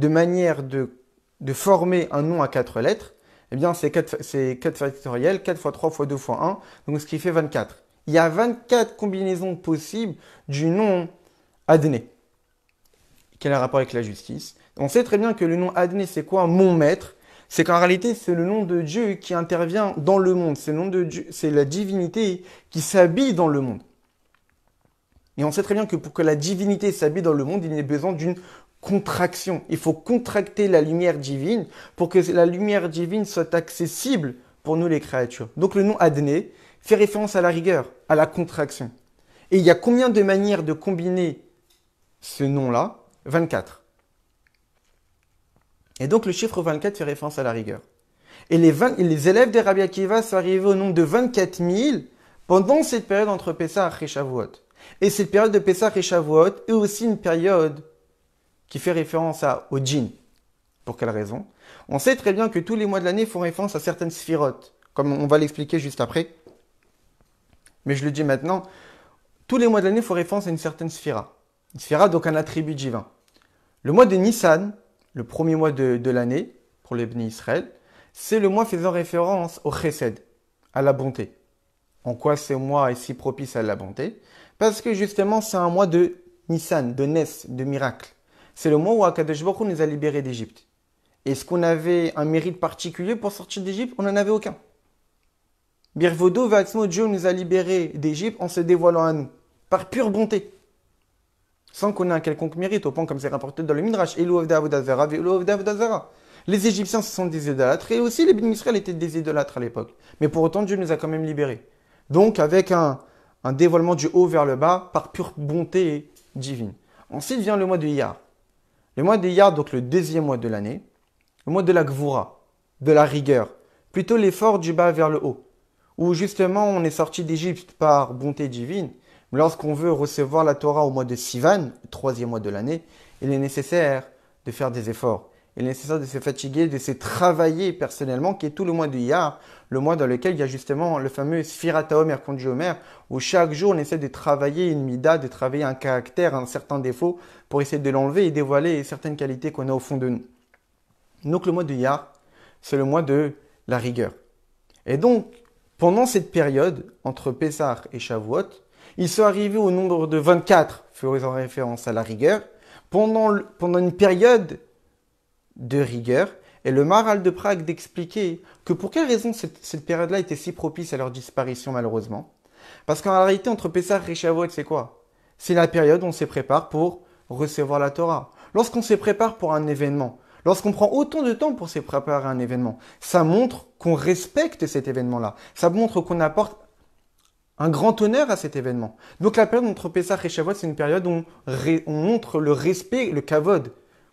manières de former un nom à 4 lettres? Eh bien, c'est 4 factoriels, 4 fois 3 fois 2 fois 1, donc ce qui fait 24. Il y a 24 combinaisons possibles du nom Adné. Quel est le rapport avec la justice? On sait très bien que le nom Adné, c'est quoi? Mon maître. C'est qu'en réalité, c'est le nom de Dieu qui intervient dans le monde. C'est le nom de Dieu, c'est la divinité qui s'habille dans le monde. Et on sait très bien que pour que la divinité s'habille dans le monde, il y a besoin d'une contraction. Il faut contracter la lumière divine pour que la lumière divine soit accessible pour nous les créatures. Donc le nom Adné fait référence à la rigueur, à la contraction. Et il y a combien de manières de combiner ce nom-là? 24. Et donc le chiffre 24 fait référence à la rigueur. Et les élèves de Rabbi Akiva sont arrivés au nombre de 24 000 pendant cette période entre Pessah et Shavuot. Et cette période de Pessah et Shavuot est aussi une période qui fait référence au djinn. Pour quelle raison? On sait très bien que tous les mois de l'année font référence à certaines sphirotes, comme on va l'expliquer juste après. Mais je le dis maintenant, tous les mois de l'année font référence à une certaine sphira. Une sphira, donc un attribut divin. Le mois de Nissan, le premier mois de l'année, pour les bénis Israël, c'est le mois faisant référence au chesed, à la bonté. En quoi ce mois est si propice à la bonté? Parce que justement, c'est un mois de Nissan, de Nes, de miracle. C'est le mois où Akadosh Baruch Hu nous a libérés d'Égypte. Est-ce qu'on avait un mérite particulier pour sortir d'Égypte? On n'en avait aucun. Birvodo Vaxmo, Dieu nous a libérés d'Égypte en se dévoilant à nous, par pure bonté. Sans qu'on ait un quelconque mérite, au point comme c'est rapporté dans le Midrash. Les Égyptiens, ce sont des idolâtres, et aussi les bénis Israël étaient des idolâtres à l'époque. Mais pour autant, Dieu nous a quand même libérés. Donc, avec un dévoilement du haut vers le bas, par pure bonté divine. Ensuite vient le mois de Iyar. Le mois de Iyar, donc le deuxième mois de l'année, le mois de la Gvoura, de la rigueur, plutôt l'effort du bas vers le haut, où justement on est sorti d'Égypte par bonté divine. Mais lorsqu'on veut recevoir la Torah au mois de Sivan, le troisième mois de l'année, il est nécessaire de faire des efforts. Il est nécessaire de se fatiguer, de se travailler personnellement, qui est tout le mois de Iyar, le mois dans lequel il y a justement le fameux Sfirat HaOmer qu'on dit Omer, où chaque jour on essaie de travailler une mida, de travailler un caractère, un certain défaut, pour essayer de l'enlever et dévoiler certaines qualités qu'on a au fond de nous. Donc le mois de Iyar, c'est le mois de la rigueur. Et donc, pendant cette période, entre Pessah et Shavuot, ils sont arrivés au nombre de 24, faisant référence à la rigueur, pendant une période de rigueur. Et le Maharal de Prague d'expliquer que pour quelle raison cette période-là était si propice à leur disparition malheureusement. Parce qu'en réalité, entre Pessah et Shavuot, c'est quoi? C'est la période où on se prépare pour recevoir la Torah. Lorsqu'on se prépare pour un événement, lorsqu'on prend autant de temps pour se préparer à un événement, ça montre qu'on respecte cet événement-là. Ça montre qu'on apporte un grand honneur à cet événement. Donc la période entre Pessah et Shavuot, c'est une période où on montre le respect, le kavod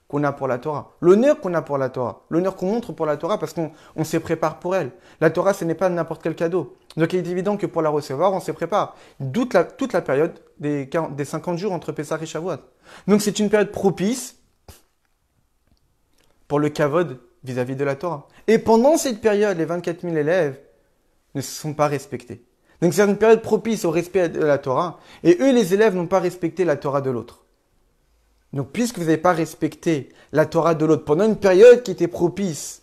qu'on a pour la Torah. L'honneur qu'on a pour la Torah. L'honneur qu'on montre pour la Torah parce qu'on se prépare pour elle. La Torah, ce n'est pas n'importe quel cadeau. Donc il est évident que pour la recevoir, on se prépare. Toute la période des 50 jours entre Pessah et Shavuot. Donc c'est une période propice pour le kavod vis-à-vis de la Torah. Et pendant cette période, les 24 000 élèves ne se sont pas respectés. Donc c'est une période propice au respect de la Torah. Et eux, les élèves, n'ont pas respecté la Torah de l'autre. Donc puisque vous n'avez pas respecté la Torah de l'autre pendant une période qui était propice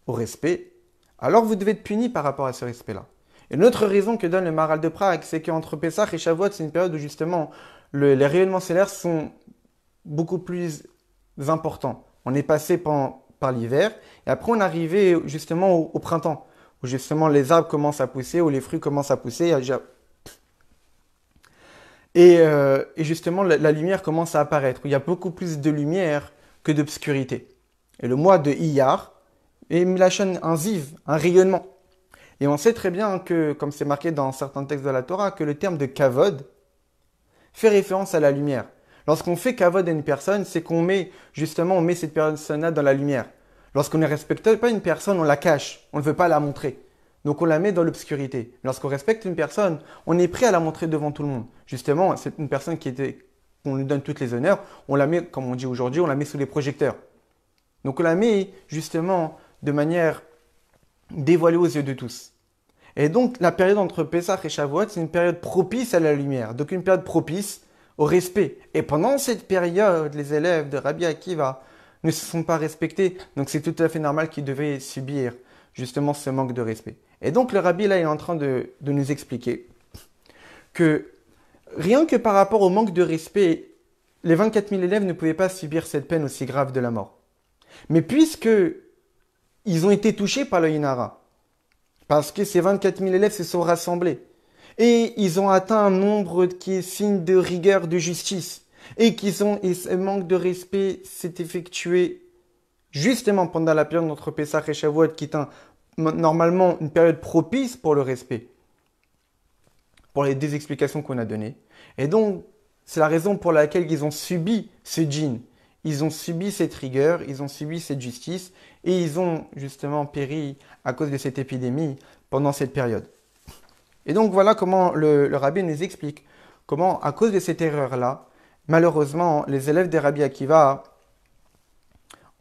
au respect, alors vous devez être puni par rapport à ce respect-là. Et l'autre raison que donne le Maharal de Prague, c'est qu'entre Pessah et Shavuot, c'est une période où justement les rayonnements solaires sont beaucoup plus importants. On est passé par l'hiver et après on est arrivé justement au printemps, où justement les arbres commencent à pousser, où les fruits commencent à pousser. Et justement, la lumière commence à apparaître. Il y a beaucoup plus de lumière que d'obscurité. Et le mois de Iyar est Milachon, un ziv, un rayonnement. Et on sait très bien que, comme c'est marqué dans certains textes de la Torah, que le terme de kavod fait référence à la lumière. Lorsqu'on fait kavod à une personne, c'est qu'on met cette personne-là dans la lumière. Lorsqu'on ne respecte pas une personne, on la cache, on ne veut pas la montrer. Donc on la met dans l'obscurité. Lorsqu'on respecte une personne, on est prêt à la montrer devant tout le monde. Justement, c'est une personne qu'on lui donne toutes les honneurs, on la met, comme on dit aujourd'hui, on la met sous les projecteurs. Donc on la met justement de manière dévoilée aux yeux de tous. Et donc la période entre Pessah et Shavuot, c'est une période propice à la lumière, donc une période propice au respect. Et pendant cette période, les élèves de Rabbi Akiva ne se sont pas respectés, donc c'est tout à fait normal qu'ils devaient subir justement ce manque de respect. Et donc le rabbi là il est en train de nous expliquer que rien que par rapport au manque de respect, les 24 000 élèves ne pouvaient pas subir cette peine aussi grave de la mort. Mais puisque ils ont été touchés par le Yinara, parce que ces 24 000 élèves se sont rassemblés, et ils ont atteint un nombre qui est signe de rigueur, de justice, et ce manque de respect s'est effectué justement pendant la période entre Pessah et Shavuot, qui est normalement une période propice pour le respect, pour les deux explications qu'on a données. Et donc, c'est la raison pour laquelle ils ont subi ce djinn. ils ont subi cette rigueur, ils ont subi cette justice, et ils ont justement péri à cause de cette épidémie pendant cette période. Et donc voilà comment le rabbi nous explique comment, à cause de cette erreur-là, malheureusement, les élèves des Rabbi Akiva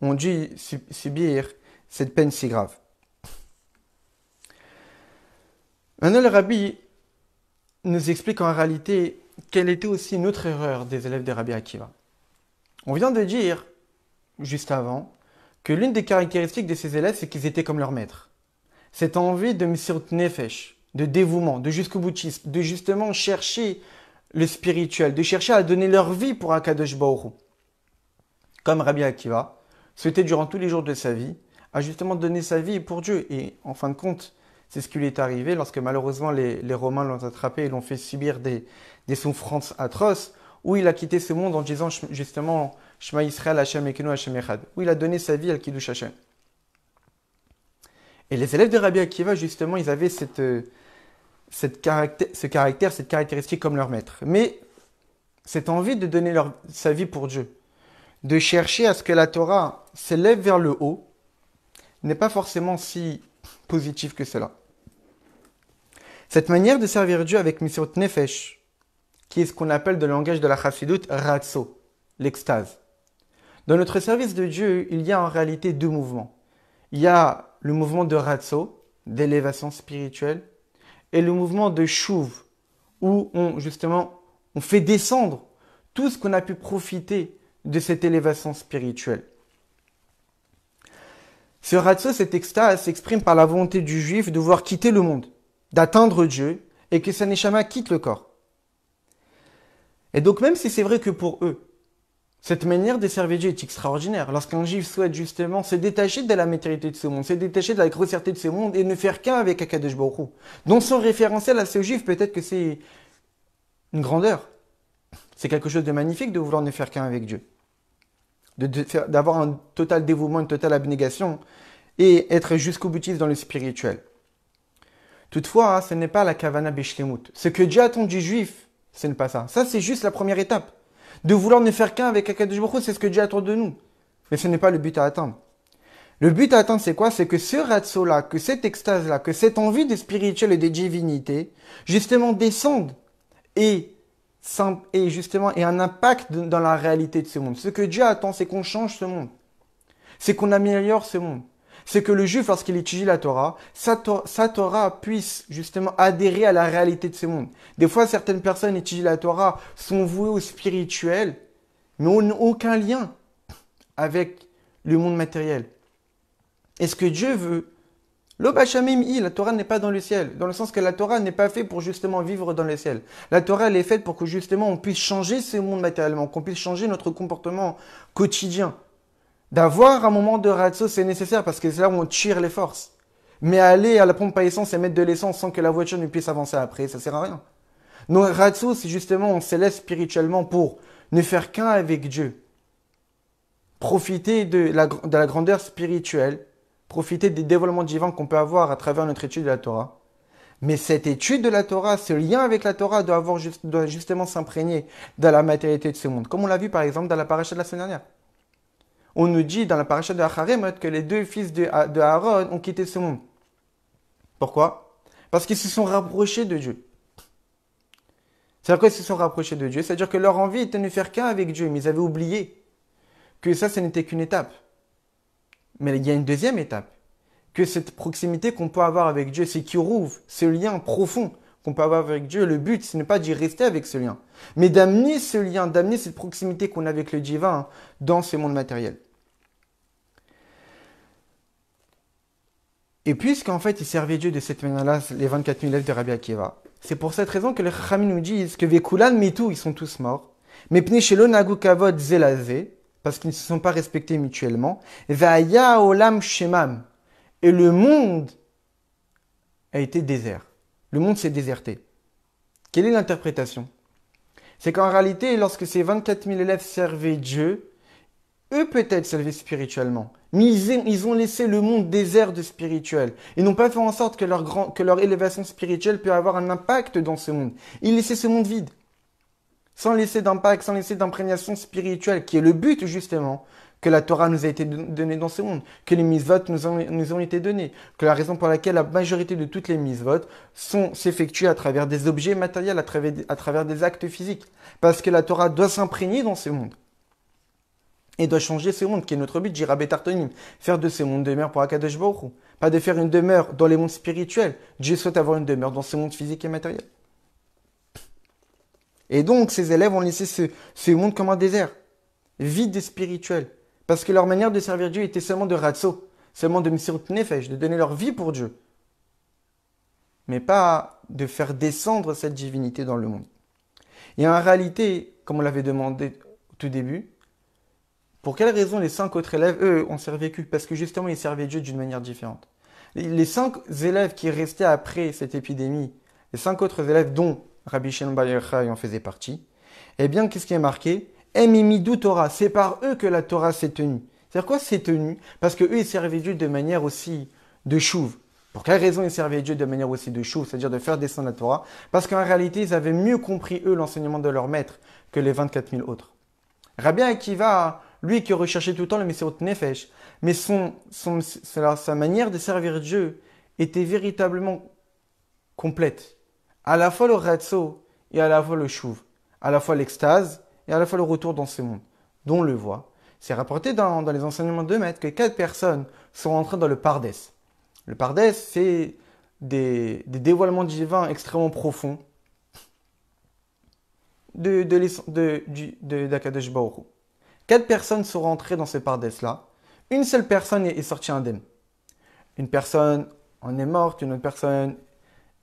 ont dû subir cette peine si grave. Maintenant, le rabbi nous explique en réalité quelle était aussi une autre erreur des élèves des Rabbi Akiva. On vient de dire, juste avant, que l'une des caractéristiques de ces élèves, c'est qu'ils étaient comme leur maître. Cette envie de Messirut Nefesh, de dévouement, de jusqu'au boutisme, de justement chercher le spirituel, de chercher à donner leur vie pour Akadosh Baruch Hu. Comme Rabbi Akiva souhaitait durant tous les jours de sa vie, à justement donner sa vie pour Dieu. Et en fin de compte, c'est ce qui lui est arrivé lorsque malheureusement les Romains l'ont attrapé et l'ont fait subir des souffrances atroces, où il a quitté ce monde en disant justement Shema Yisrael Hashem Ekenu Hashem Echad, où il a donné sa vie à Kiddush Hashem. Et les élèves de Rabbi Akiva, justement, ils avaient ce caractère, cette caractéristique comme leur maître. Mais cette envie de donner sa vie pour Dieu, de chercher à ce que la Torah s'élève vers le haut, n'est pas forcément si positif que cela. Cette manière de servir Dieu avec Messirut Nefesh, qui est ce qu'on appelle dans le langage de la Chassidut, Ratso, l'extase. Dans notre service de Dieu, il y a en réalité deux mouvements. Il y a le mouvement de Ratso, d'élévation spirituelle, et le mouvement de Shuv, où on fait descendre tout ce qu'on a pu profiter de cette élévation spirituelle. Ce Ratso, cette extase, s'exprime par la volonté du juif de vouloir quitter le monde, d'atteindre Dieu, et que sa neshama quitte le corps. Et donc même si c'est vrai que pour eux, cette manière de servir Dieu est extraordinaire, lorsqu'un juif souhaite justement se détacher de la matérialité de ce monde, se détacher de la grossièreté de ce monde et ne faire qu'un avec Akadosh Baruch Hu. Donc son référentiel à ce juif, peut-être que c'est une grandeur. C'est quelque chose de magnifique de vouloir ne faire qu'un avec Dieu. D'avoir un total dévouement, une totale abnégation et être jusqu'au boutiste dans le spirituel. Toutefois, ce n'est pas la kavana beshlemut. Ce que Dieu attend du juif, ce n'est pas ça. Ça, c'est juste la première étape. De vouloir ne faire qu'un avec Akadosh Baruch Hu, c'est ce que Dieu attend de nous. Mais ce n'est pas le but à atteindre. Le but à atteindre, c'est quoi? C'est que ce ratso-là, que cette extase-là, que cette envie de spirituel et de divinité, justement, descende et un impact dans la réalité de ce monde. Ce que Dieu attend, c'est qu'on change ce monde. C'est qu'on améliore ce monde. C'est que le juif, lorsqu'il étudie la Torah, sa Torah puisse justement adhérer à la réalité de ce monde. Des fois, certaines personnes étudient la Torah, sont vouées au spirituel, mais n'ont aucun lien avec le monde matériel. Et ce que Dieu veut, la Torah n'est pas dans le ciel, dans le sens que la Torah n'est pas faite pour justement vivre dans le ciel. La Torah, elle est faite pour que justement on puisse changer ce monde matériellement, qu'on puisse changer notre comportement quotidien. D'avoir un moment de ratso, c'est nécessaire parce que c'est là où on tire les forces. Mais aller à la pompe à essence et mettre de l'essence sans que la voiture ne puisse avancer après, ça sert à rien. Donc ratso, c'est justement on s'élève spirituellement pour ne faire qu'un avec Dieu. Profiter de la grandeur spirituelle, profiter des développements divins qu'on peut avoir à travers notre étude de la Torah. Mais cette étude de la Torah, ce lien avec la Torah doit justement s'imprégner dans la matérialité de ce monde. Comme on l'a vu par exemple dans la paracha de la semaine dernière. On nous dit dans la paracha de Acharemot que les deux fils de Aaron ont quitté ce monde. Pourquoi? Parce qu'ils se sont rapprochés de Dieu. C'est-à-dire qu'ils se sont rapprochés de Dieu, c'est-à-dire que leur envie était de ne faire qu'un avec Dieu, mais ils avaient oublié que ça, ce n'était qu'une étape. Mais il y a une deuxième étape, que cette proximité qu'on peut avoir avec Dieu, c'est qui rouvre ce lien profond qu'on peut avoir avec Dieu. Le but, ce n'est pas d'y rester avec ce lien, mais d'amener ce lien, d'amener cette proximité qu'on a avec le divin dans ce monde matériel. Et puisqu'en fait, ils servaient Dieu de cette manière-là, les 24 000 élèves de Rabbi Akiva, c'est pour cette raison que les Chachamim nous disent que Vekulan mitou, ils sont tous morts, mais pnei shelo nagu kavod zelazé, parce qu'ils ne se sont pas respectés mutuellement, Vaya olam shemam, et le monde a été désert. Le monde s'est déserté. Quelle est l'interprétation? C'est qu'en réalité, lorsque ces 24 000 élèves servaient Dieu, eux peut-être servaient spirituellement, mais ils ont laissé le monde désert de spirituel. Ils n'ont pas fait en sorte que leur élévation spirituelle peut avoir un impact dans ce monde. Ils laissaient ce monde vide. sans laisser d'impact, sans laisser d'imprégnation spirituelle, qui est le but justement que la Torah nous a été donnée dans ce monde, que les mitzvot nous ont été donnés, que la raison pour laquelle la majorité de toutes les mitzvot s'effectuent à travers des objets matériels, à travers des actes physiques, parce que la Torah doit s'imprégner dans ce monde et doit changer ce monde, qui est notre but, Jira Betartonim, faire de ce monde demeure pour Akadosh Baruch Hu, pas de faire une demeure dans les mondes spirituels. Dieu souhaite avoir une demeure dans ce monde physique et matériel. Et donc, ces élèves ont laissé ce monde comme un désert, vide et spirituel. Parce que leur manière de servir Dieu était seulement de ratso, seulement de Msirut Nefesh, de donner leur vie pour Dieu. Mais pas de faire descendre cette divinité dans le monde. Et en réalité, comme on l'avait demandé au tout début, pour quelle raison les 5 autres élèves, eux, ont survécu? Parce que justement, ils servaient Dieu d'une manière différente. Les 5 élèves qui restaient après cette épidémie, les 5 autres élèves dont Rabbi Shimon Bar Yochai en faisait partie, eh bien, qu'est-ce qui est marqué? Emimidou Torah, c'est par eux que la Torah s'est tenue. C'est-à-dire quoi s'est tenue? Parce que eux, ils servaient Dieu de manière aussi de chouve. Pour quelle raison ils servaient Dieu de manière aussi de chouve, c'est-à-dire de faire descendre la Torah? Parce qu'en réalité, ils avaient mieux compris, eux, l'enseignement de leur maître que les 24 000 autres. Rabbi Akiva, lui qui recherchait tout le temps le Messirut Nefesh, mais sa manière de servir Dieu était véritablement complète. À la fois le ratso et à la fois le chouve, à la fois l'extase et à la fois le retour dans ce monde, dont on le voit. C'est rapporté dans les enseignements de Maître que 4 personnes sont rentrées dans le Pardès. Le Pardès, c'est des dévoilements divins extrêmement profonds d'Akadosh Baruch Hu. 4 personnes sont rentrées dans ce Pardès-là. Une seule personne est sortie indemne. Une personne en est morte, une autre personne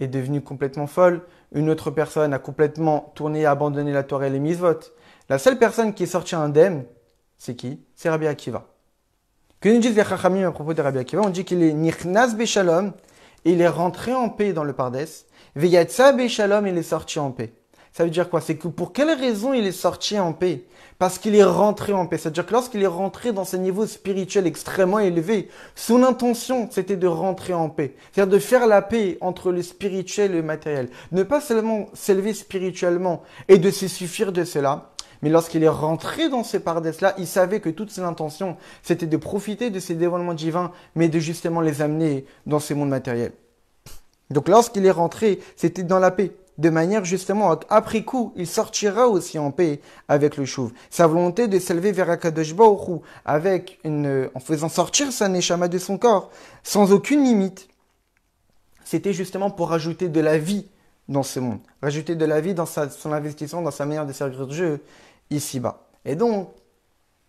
est devenue complètement folle, une autre personne a complètement tourné et abandonné la Torah et les mitzvot. La seule personne qui est sortie indemne, c'est qui? C'est Rabbi Akiva. Que nous disent les Chachamim à propos de Rabbi Akiva? On dit qu'il est Nichnas Beshalom, et il est rentré en paix dans le Pardès. Veyatsa Beshalom, il est sorti en paix. Ça veut dire quoi? C'est que pour quelle raison il est sorti en paix? Parce qu'il est rentré en paix. C'est-à-dire que lorsqu'il est rentré dans ce niveau spirituel extrêmement élevé, son intention, c'était de rentrer en paix. C'est-à-dire de faire la paix entre le spirituel et le matériel. Ne pas seulement s'élever spirituellement et de se suffire de cela, mais lorsqu'il est rentré dans ces pardès-là, il savait que toute son intention, c'était de profiter de ces dévoilements divins, mais de justement les amener dans ces mondes matériels. Donc lorsqu'il est rentré, c'était dans la paix. De manière justement, après coup, il sortira aussi en paix avec le chouv. Sa volonté de s'élever vers Akadosh Baruch Hu, en faisant sortir sa neshama de son corps, sans aucune limite, c'était justement pour rajouter de la vie dans ce monde. Rajouter de la vie dans son investissement, dans sa manière de servir Dieu ici-bas. Et donc,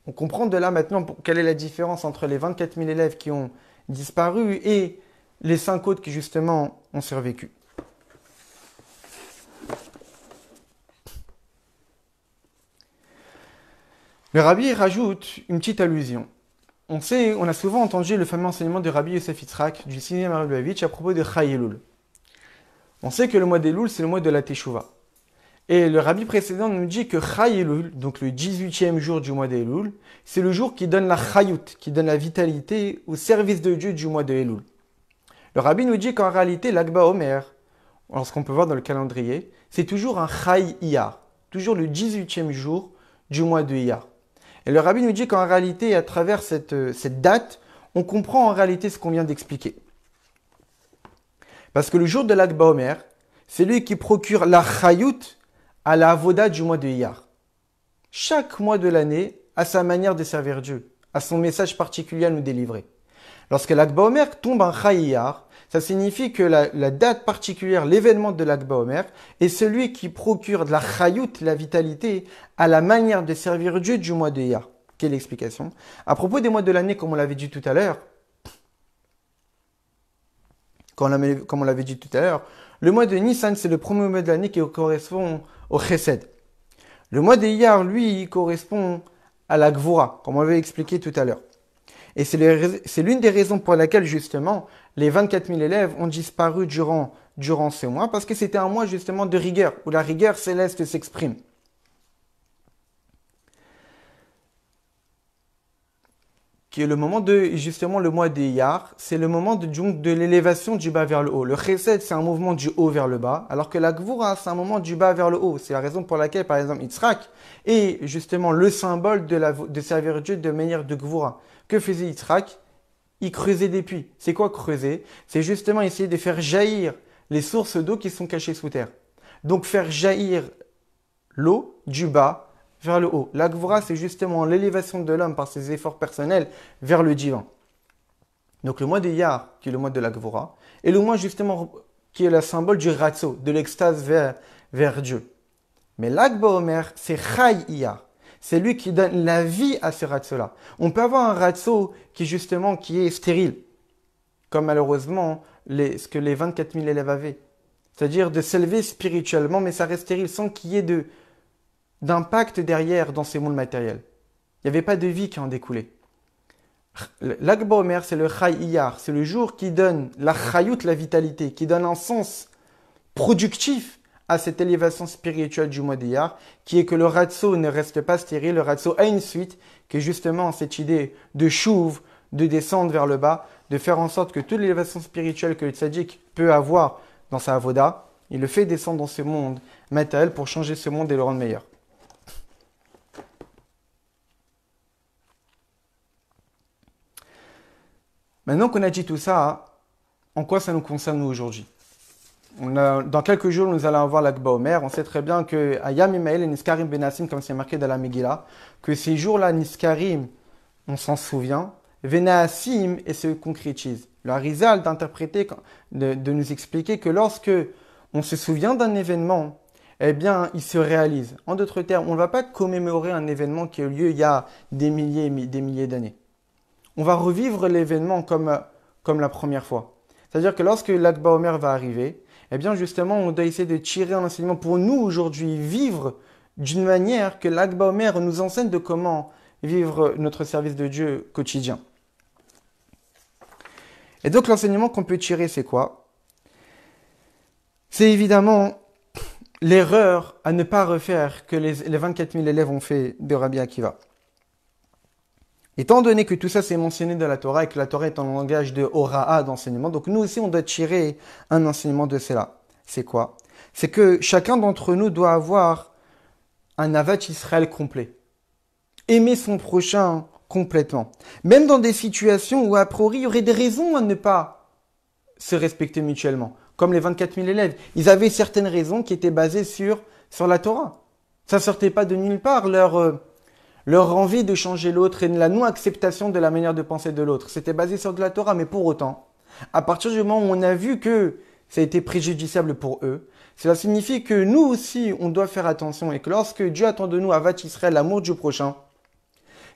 on comprend de là maintenant quelle est la différence entre les 24 000 élèves qui ont disparu et les 5 autres qui justement ont survécu. Le Rabbi rajoute une petite allusion. On a souvent entendu le fameux enseignement de Rabbi Yosef Yitzhak du Sinaï Lubavitch à propos de Chai Elul. On sait que le mois d'Elul, c'est le mois de la Teshuvah. Et le Rabbi précédent nous dit que Chai Elul, donc le 18e jour du mois d'Elul, c'est le jour qui donne la Chayut, qui donne la vitalité au service de Dieu du mois de Elul. Le Rabbi nous dit qu'en réalité, l'Akba Omer, lorsqu'on peut voir dans le calendrier, c'est toujours un Chai Iyar, toujours le 18e jour du mois de Iyar. Et le Rabbi nous dit qu'en réalité, à travers cette date, on comprend en réalité ce qu'on vient d'expliquer. Parce que le jour de l'Akba Omer, c'est lui qui procure la Chayut à la Avoda du mois de Iyar. Chaque mois de l'année a sa manière de servir Dieu, a son message particulier à nous délivrer. Lorsque l'Akba Omer tombe en Chai Iyar, ça signifie que la date particulière, l'événement de l'Akba Omer, est celui qui procure de la Chayut, la vitalité, à la manière de servir Dieu du mois de Iyar. Quelle explication? À propos des mois de l'année, comme on l'avait dit tout à l'heure, le mois de Nissan, c'est le premier mois de l'année qui correspond au Chesed. Le mois de Iyar, lui, il correspond à la Gvura, comme on l'avait expliqué tout à l'heure. Et c'est l'une des raisons pour laquelle, justement, les 24 000 élèves ont disparu durant ce mois, parce que c'était un mois, justement, de rigueur, où la rigueur céleste s'exprime. qui est le moment justement le mois des Iyar, c'est le moment de l'élévation du bas vers le haut. Le Chesed, c'est un mouvement du haut vers le bas, alors que la Gvura, c'est un moment du bas vers le haut. C'est la raison pour laquelle, par exemple, Yitzhak est justement le symbole de servir Dieu de manière de Gvura. Que faisait Yitzhak? Il creusait des puits. C'est quoi creuser? C'est justement essayer de faire jaillir les sources d'eau qui sont cachées sous terre. Donc faire jaillir l'eau du bas vers le haut. La Gvura, c'est justement l'élévation de l'homme par ses efforts personnels vers le divin. Donc le mois de Iyar, qui est le mois de la Gvura, et le mois justement qui est le symbole du Ratso, de l'extase vers Dieu. Mais l'Ag Baomer, c'est Chai Iyar. C'est lui qui donne la vie à ce Ratso-là. On peut avoir un Ratso qui est stérile, comme malheureusement ce que les 24 000 élèves avaient. C'est-à-dire de s'élever spirituellement, mais ça reste stérile sans qu'il y ait d'impact derrière dans ces mondes matériels. Il n'y avait pas de vie qui en découlait. L'Ag Baomer, c'est le Chai Iyar, c'est le jour qui donne la Chayut, la vitalité, qui donne un sens productif à cette élévation spirituelle du mois d'Iyar, qui est que le Ratso ne reste pas stérile, le Ratso a une suite, qui est justement cette idée de chouv, de descendre vers le bas, de faire en sorte que toute l'élévation spirituelle que le tzaddik peut avoir dans sa avoda, il le fait descendre dans ce monde matériel pour changer ce monde et le rendre meilleur. Maintenant qu'on a dit tout ça, en quoi ça nous concerne nous aujourd'hui? Dans quelques jours, nous allons avoir l'Ag Baomer. On sait très bien que Ayam Imael et Niskarim Benassim, comme c'est marqué dans la Megillah, que ces jours-là, Niskarim, on s'en souvient, Venassim et se concrétise. Le Harizal d'interpréter, de nous expliquer que lorsque on se souvient d'un événement, eh bien, il se réalise. En d'autres termes, on ne va pas commémorer un événement qui a eu lieu il y a des milliers d'années. On va revivre l'événement comme la première fois. C'est-à-dire que lorsque l'Ag Baomer va arriver, eh bien justement, on doit essayer de tirer un enseignement pour nous aujourd'hui, vivre d'une manière que l'Ag Baomer nous enseigne de comment vivre notre service de Dieu quotidien. Et donc l'enseignement qu'on peut tirer, c'est quoi? C'est évidemment l'erreur à ne pas refaire que les 24 000 élèves ont fait de Rabbi Akiva. Étant donné que tout ça c'est mentionné dans la Torah et que la Torah est en langage de Hora'a d'enseignement, donc nous aussi on doit tirer un enseignement de cela. C'est quoi? C'est que chacun d'entre nous doit avoir un Avat Israël complet. Aimer son prochain complètement. Même dans des situations où a priori il y aurait des raisons à ne pas se respecter mutuellement. Comme les 24 000 élèves. Ils avaient certaines raisons qui étaient basées sur la Torah. Ça sortait pas de nulle part leur envie de changer l'autre et la non-acceptation de la manière de penser de l'autre. C'était basé sur de la Torah, mais pour autant, à partir du moment où on a vu que ça a été préjudiciable pour eux, cela signifie que nous aussi, on doit faire attention et que lorsque Dieu attend de nous, Avat Israël, l'amour du prochain,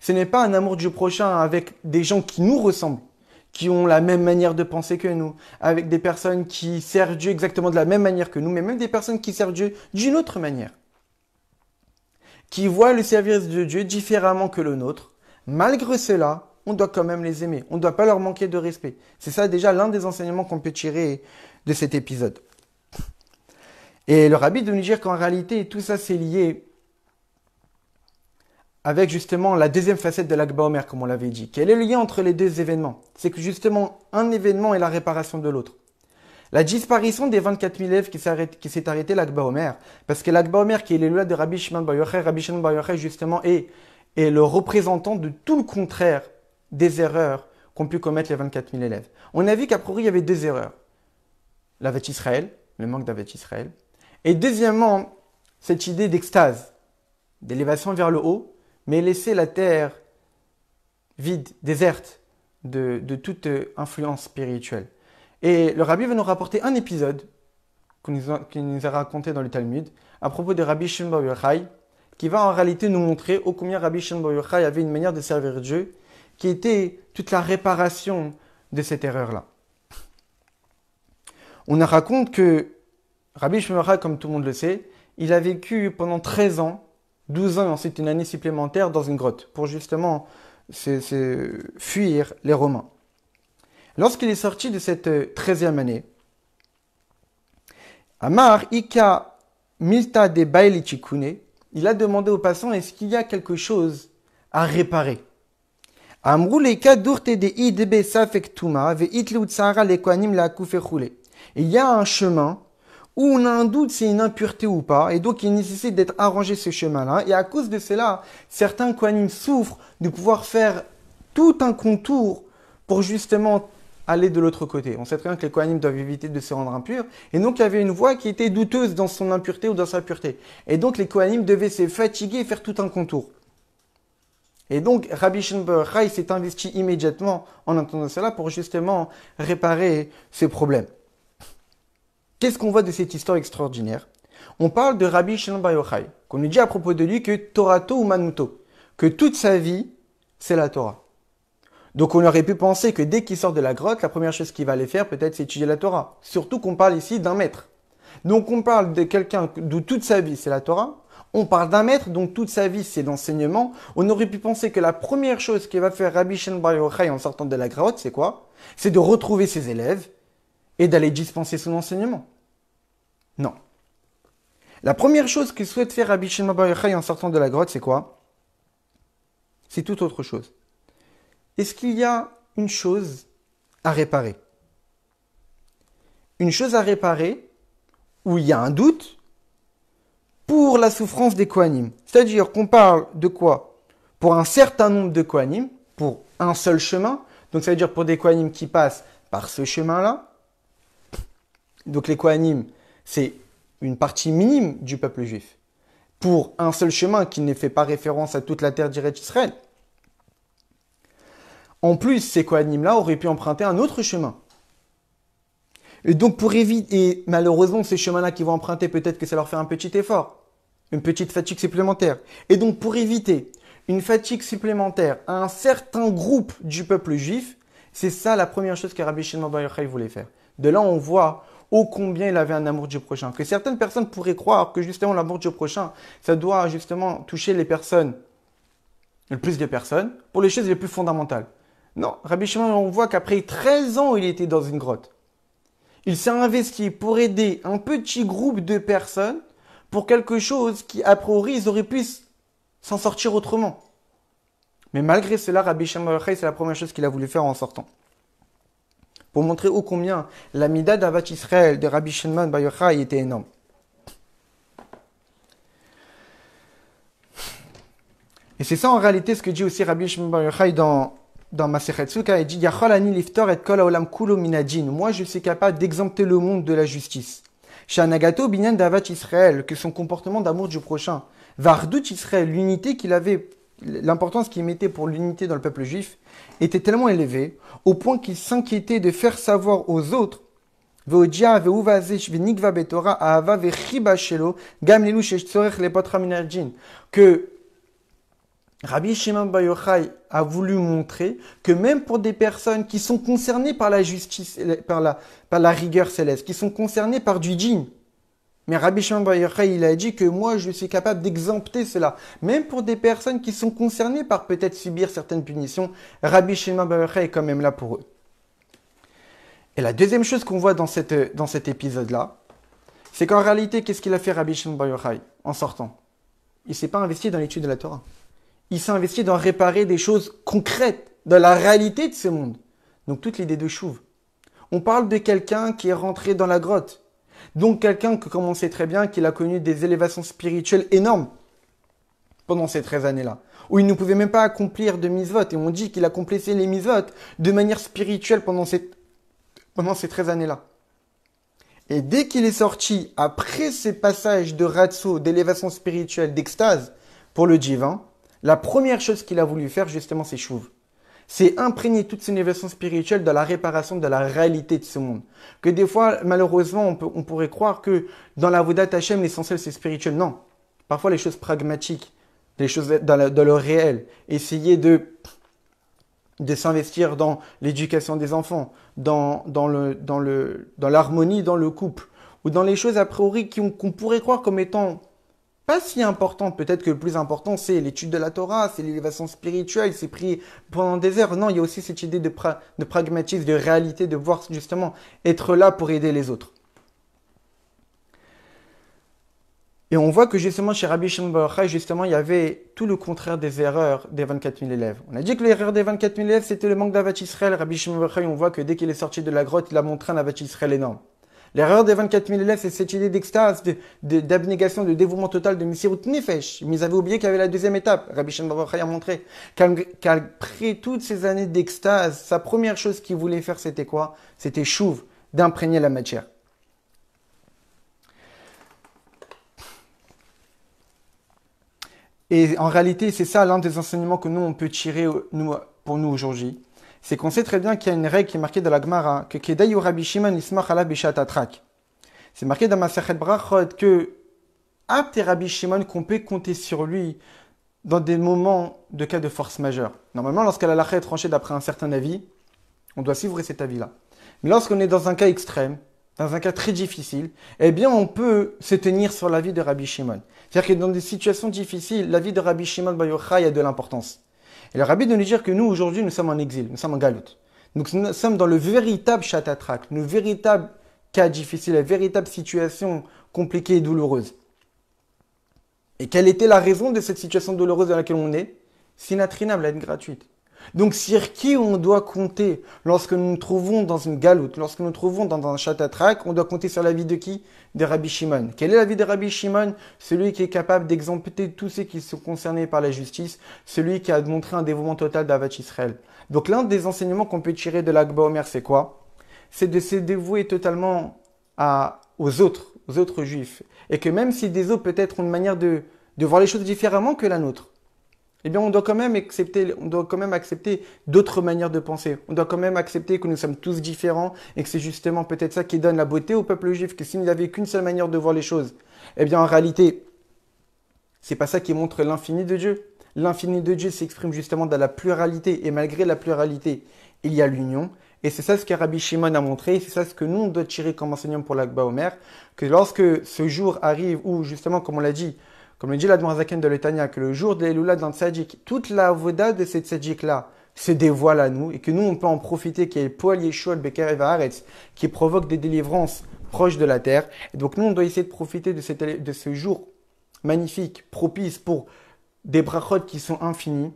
ce n'est pas un amour du prochain avec des gens qui nous ressemblent, qui ont la même manière de penser que nous, avec des personnes qui servent Dieu exactement de la même manière que nous, mais même des personnes qui servent Dieu d'une autre manière, qui voient le service de Dieu différemment que le nôtre. Malgré cela, on doit quand même les aimer. On ne doit pas leur manquer de respect. C'est ça déjà l'un des enseignements qu'on peut tirer de cet épisode. Et le rabbi de nous dire qu'en réalité, tout ça c'est lié avec justement la deuxième facette de l'Ag Baomer, comme on l'avait dit. Quel est le lien entre les deux événements? C'est que justement, un événement est la réparation de l'autre. La disparition des 24 000 élèves qui s'est arrêté l'Ag Baomer, parce que l'Ag Baomer, qui est l'élève de Rabbi Shimon Bar Yochai, Rabbi Shimon Bar Yochai justement est le représentant de tout le contraire des erreurs qu'ont pu commettre les 24 000 élèves. On a vu qu'à priori, il y avait deux erreurs. L'Avat Israël, le manque d'Avat Israël, et deuxièmement, cette idée d'extase, d'élévation vers le haut, mais laisser la terre vide, déserte de toute influence spirituelle. Et le Rabbi va nous rapporter un épisode qu'il nous a raconté dans le Talmud à propos de Rabbi Shimon Bar Yochai, qui va en réalité nous montrer ô combien Rabbi Shimon Bar Yochai avait une manière de servir Dieu qui était toute la réparation de cette erreur-là. On raconte que Rabbi Shimon Bar Yochai, comme tout le monde le sait, il a vécu pendant 13 ans, 12 ans et ensuite une année supplémentaire dans une grotte pour justement fuir les Romains. Lorsqu'il est sorti de cette 13e année, Amar Ika Milta de Bailichikune, il a demandé aux passants est-ce qu'il y a quelque chose à réparer? Amrou les cas d'ourte de idebe safek tuma ve itle utsara les koanim la koufechoule. Il y a un chemin où on a un doute si c'est une impureté ou pas, et donc il nécessite d'être arrangé ce chemin-là. Et à cause de cela, certains koanim souffrent de pouvoir faire tout un contour pour justement aller de l'autre côté. On sait très bien que les kohanim doivent éviter de se rendre impurs. Et donc, il y avait une voie qui était douteuse dans son impureté ou dans sa pureté. Et donc, les kohanim devaient se fatiguer et faire tout un contour. Et donc, Rabbi Shimon bar Yochai s'est investi immédiatement en entendant cela pour justement réparer ces problèmes. Qu'est-ce qu'on voit de cette histoire extraordinaire? On parle de Rabbi Shimon bar Yochai, qu'on nous dit à propos de lui que Torato ou Manuto, que toute sa vie, c'est la Torah. Donc on aurait pu penser que dès qu'il sort de la grotte, la première chose qu'il va aller faire, peut-être, c'est étudier la Torah. Surtout qu'on parle ici d'un maître. Donc on parle de quelqu'un d'où toute sa vie, c'est la Torah. On parle d'un maître, donc toute sa vie, c'est l'enseignement. On aurait pu penser que la première chose qu'il va faire Rabbi Shimon bar Yochai en sortant de la grotte, c'est quoi? C'est de retrouver ses élèves et d'aller dispenser son enseignement. Non. La première chose que souhaite faire Rabbi Shimon bar Yochai en sortant de la grotte, c'est quoi? C'est tout autre chose. Est-ce qu'il y a une chose à réparer? Une chose à réparer où il y a un doute pour la souffrance des kohanim. C'est-à-dire qu'on parle de quoi? Pour un certain nombre de kohanim, pour un seul chemin. Donc ça veut dire pour des kohanim qui passent par ce chemin-là. Donc les kohanim, c'est une partie minime du peuple juif. Pour un seul chemin qui ne fait pas référence à toute la terre d'Eretz Israël. En plus, ces kohanim-là auraient pu emprunter un autre chemin. Et donc pour éviter, et malheureusement ces chemins-là qu'ils vont emprunter, peut-être que ça leur fait un petit effort, une petite fatigue supplémentaire. Et donc pour éviter une fatigue supplémentaire à un certain groupe du peuple juif, c'est ça la première chose que Rabbi Shimon bar Yochai voulait faire. De là on voit ô combien il avait un amour du prochain. Que certaines personnes pourraient croire que justement l'amour du prochain, ça doit justement toucher les personnes, le plus de personnes, pour les choses les plus fondamentales. Non, Rabbi Shimon, on voit qu'après 13 ans, il était dans une grotte. Il s'est investi pour aider un petit groupe de personnes pour quelque chose qui, a priori, ils auraient pu s'en sortir autrement. Mais malgré cela, Rabbi Shimon bar Yochai, c'est la première chose qu'il a voulu faire en sortant. Pour montrer ô combien la mida d'Avat Israël de Rabbi Shimon bar Yochai était énorme. Et c'est ça en réalité ce que dit aussi Rabbi Shimon bar Yochai dans Masechet Sukkah, il dit Yachol ani liftor et kol haolam kulo minadjin. Moi, je suis capable d'exempter le monde de la justice. Shanagato binyan davat Israël, que son comportement d'amour du prochain. Vardout Israël, l'unité qu'il avait, l'importance qu'il mettait pour l'unité dans le peuple juif, était tellement élevée, au point qu'il s'inquiétait de faire savoir aux autres Veodia veuvazeh venikva betorah ahava vechiba shelo gam lilu shetzorech lepotra minadjin. Que Rabbi Shimon bar Yochai a voulu montrer que même pour des personnes qui sont concernées par la justice, par la rigueur céleste, qui sont concernées par du djinn, mais Rabbi Shimon bar Yochai, il a dit que moi, je suis capable d'exempter cela. Même pour des personnes qui sont concernées par peut-être subir certaines punitions, Rabbi Shimon bar Yochai est quand même là pour eux. Et la deuxième chose qu'on voit dans cet épisode-là, c'est qu'en réalité, qu'est-ce qu'il a fait Rabbi Shimon bar Yochai en sortant? Il ne s'est pas investi dans l'étude de la Torah. Il s'est investi dans réparer des choses concrètes, dans la réalité de ce monde. Donc toute l'idée de chouve. On parle de quelqu'un qui est rentré dans la grotte. Donc quelqu'un que, comme on sait très bien, qu'il a connu des élévations spirituelles énormes pendant ces 13 années-là. Où il ne pouvait même pas accomplir de mitzvot. Et on dit qu'il accomplissait les mitzvot de manière spirituelle pendant ces 13 années-là. Et dès qu'il est sorti, après ces passages de ratso, d'élévation spirituelle, d'extase pour le divin, la première chose qu'il a voulu faire, justement, c'est chouve. C'est imprégner toute son élévation spirituelle dans la réparation de la réalité de ce monde. Que des fois, malheureusement, on pourrait croire que dans la Vodat Hashem, l'essentiel, c'est spirituel. Non. Parfois, les choses pragmatiques, les choses dans le réel. Essayer de s'investir dans l'éducation des enfants, dans l'harmonie dans le couple, ou dans les choses a priori qu'on pourrait croire comme étant pas si important, peut-être que le plus important, c'est l'étude de la Torah, c'est l'élévation spirituelle, c'est prier pendant des heures. Non, il y a aussi cette idée de pragmatisme, de réalité, de voir justement être là pour aider les autres. Et on voit que justement chez Rabbi Shimon bar Yochai, justement, il y avait tout le contraire des erreurs des 24 000 élèves. On a dit que l'erreur des 24 000 élèves, c'était le manque d'Avat Israël. Rabbi Shimon bar Yochai, on voit que dès qu'il est sorti de la grotte, il a montré un Avat Israël énorme. L'erreur des 24 000 élèves, c'est cette idée d'extase, d'abnégation, de dévouement total, de Misirut Nefesh. Mais ils avaient oublié qu'il y avait la deuxième étape. Rabbi Shimon bar Yochai a montré qu'après toutes ces années d'extase, sa première chose qu'il voulait faire, c'était quoi? C'était chouv, d'imprégner la matière. Et en réalité, c'est ça l'un des enseignements que nous, on peut tirer pour nous aujourd'hui. C'est qu'on sait très bien qu'il y a une règle qui est marquée dans la Gemara, que Kedayu Rabbi Shimon Ismach ala Bishat Atrak. C'est marqué dans Masechet Brachot que Abt et Rabbi Shimon, qu'on peut compter sur lui dans des moments de cas de force majeure. Normalement, lorsque la halakha est tranchée d'après un certain avis, on doit suivre cet avis-là. Mais lorsqu'on est dans un cas extrême, dans un cas très difficile, eh bien, on peut se tenir sur l'avis de Rabbi Shimon. C'est-à-dire que dans des situations difficiles, l'avis de Rabbi Shimon bar Yochai a de l'importance. Et le Rabbi de nous dire que nous, aujourd'hui, nous sommes en exil, nous sommes en galoute. Donc, nous sommes dans le véritable chatatrak, le véritable cas difficile, la véritable situation compliquée et douloureuse. Et quelle était la raison de cette situation douloureuse dans laquelle on est? Sinatrinam, l'aide gratuite. Donc, sur qui on doit compter lorsque nous nous trouvons dans une galoute, lorsque nous nous trouvons dans un chatatrak, on doit compter sur l'avis de qui? De Rabbi Shimon. Quel est l'avis de Rabbi Shimon? Celui qui est capable d'exempter tous ceux qui sont concernés par la justice, celui qui a montré un dévouement total d'Avat Israël. Donc, l'un des enseignements qu'on peut tirer de l'Ag BaOmer, c'est quoi? C'est de se dévouer totalement aux autres juifs. Et que même si des autres peut-être ont une manière de voir les choses différemment que la nôtre, eh bien, on doit quand même accepter d'autres manières de penser. On doit quand même accepter que nous sommes tous différents et que c'est justement peut-être ça qui donne la beauté au peuple juif, que s'il n'y avait qu'une seule manière de voir les choses, eh bien, en réalité, c'est pas ça qui montre l'infini de Dieu. L'infini de Dieu s'exprime justement dans la pluralité et malgré la pluralité, il y a l'union. Et c'est ça ce que Rabbi Shimon a montré, et c'est ça ce que nous, on doit tirer comme enseignement pour l'Ag BaOmer, que lorsque ce jour arrive où, justement, comme on l'a dit, comme le dit l'Admorazaken de l'Etania, que le jour de l'Eloula d'un tzaddik, toute la avoda de ces tzaddik-là se dévoile à nous, et que nous, on peut en profiter, qu'il y ait le poil Yeshua, le Beker et Vaaretz, qui provoque des délivrances proches de la terre. Et donc, nous, on doit essayer de profiter de ce jour magnifique, propice pour des brachot qui sont infinis.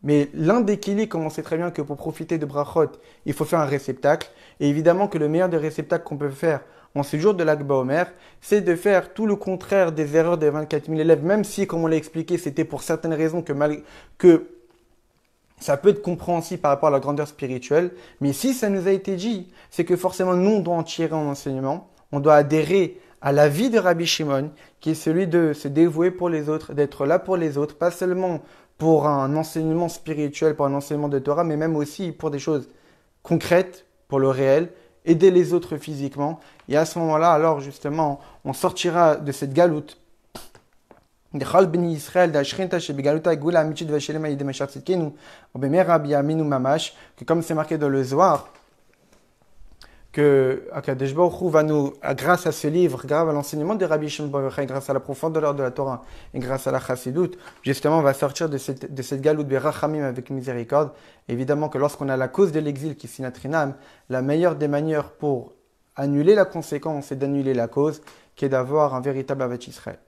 Mais l'un des kilis, comme on sait très bien que pour profiter de brachot, il faut faire un réceptacle. Et évidemment que le meilleur des réceptacles qu'on peut faire en ce jour de l'Ag BaOmer, c'est de faire tout le contraire des erreurs des 24 000 élèves, même si, comme on l'a expliqué, c'était pour certaines raisons que ça peut être compréhensible par rapport à la grandeur spirituelle. Mais si ça nous a été dit, c'est que forcément, nous, on doit en tirer un enseignement. On doit adhérer à la vie de Rabbi Shimon, qui est celui de se dévouer pour les autres, d'être là pour les autres, pas seulement pour un enseignement spirituel, pour un enseignement de Torah, mais même aussi pour des choses concrètes, pour le réel, aider les autres physiquement. Et à ce moment-là, alors justement, on sortira de cette galoute. Que comme c'est marqué dans le Zohar, que Akadosh Baruch Hu va nous, grâce à ce livre, grâce à l'enseignement de Rabbi Shimon bar Yochai, grâce à la profondeur de la Torah et grâce à la Chassidut, justement, on va sortir de cette galoute de Rachamim avec miséricorde. Évidemment que lorsqu'on a la cause de l'exil qui est Sinatrinam, la meilleure des manières pour annuler la conséquence et d'annuler la cause, qui est d'avoir un véritable Avat Israël.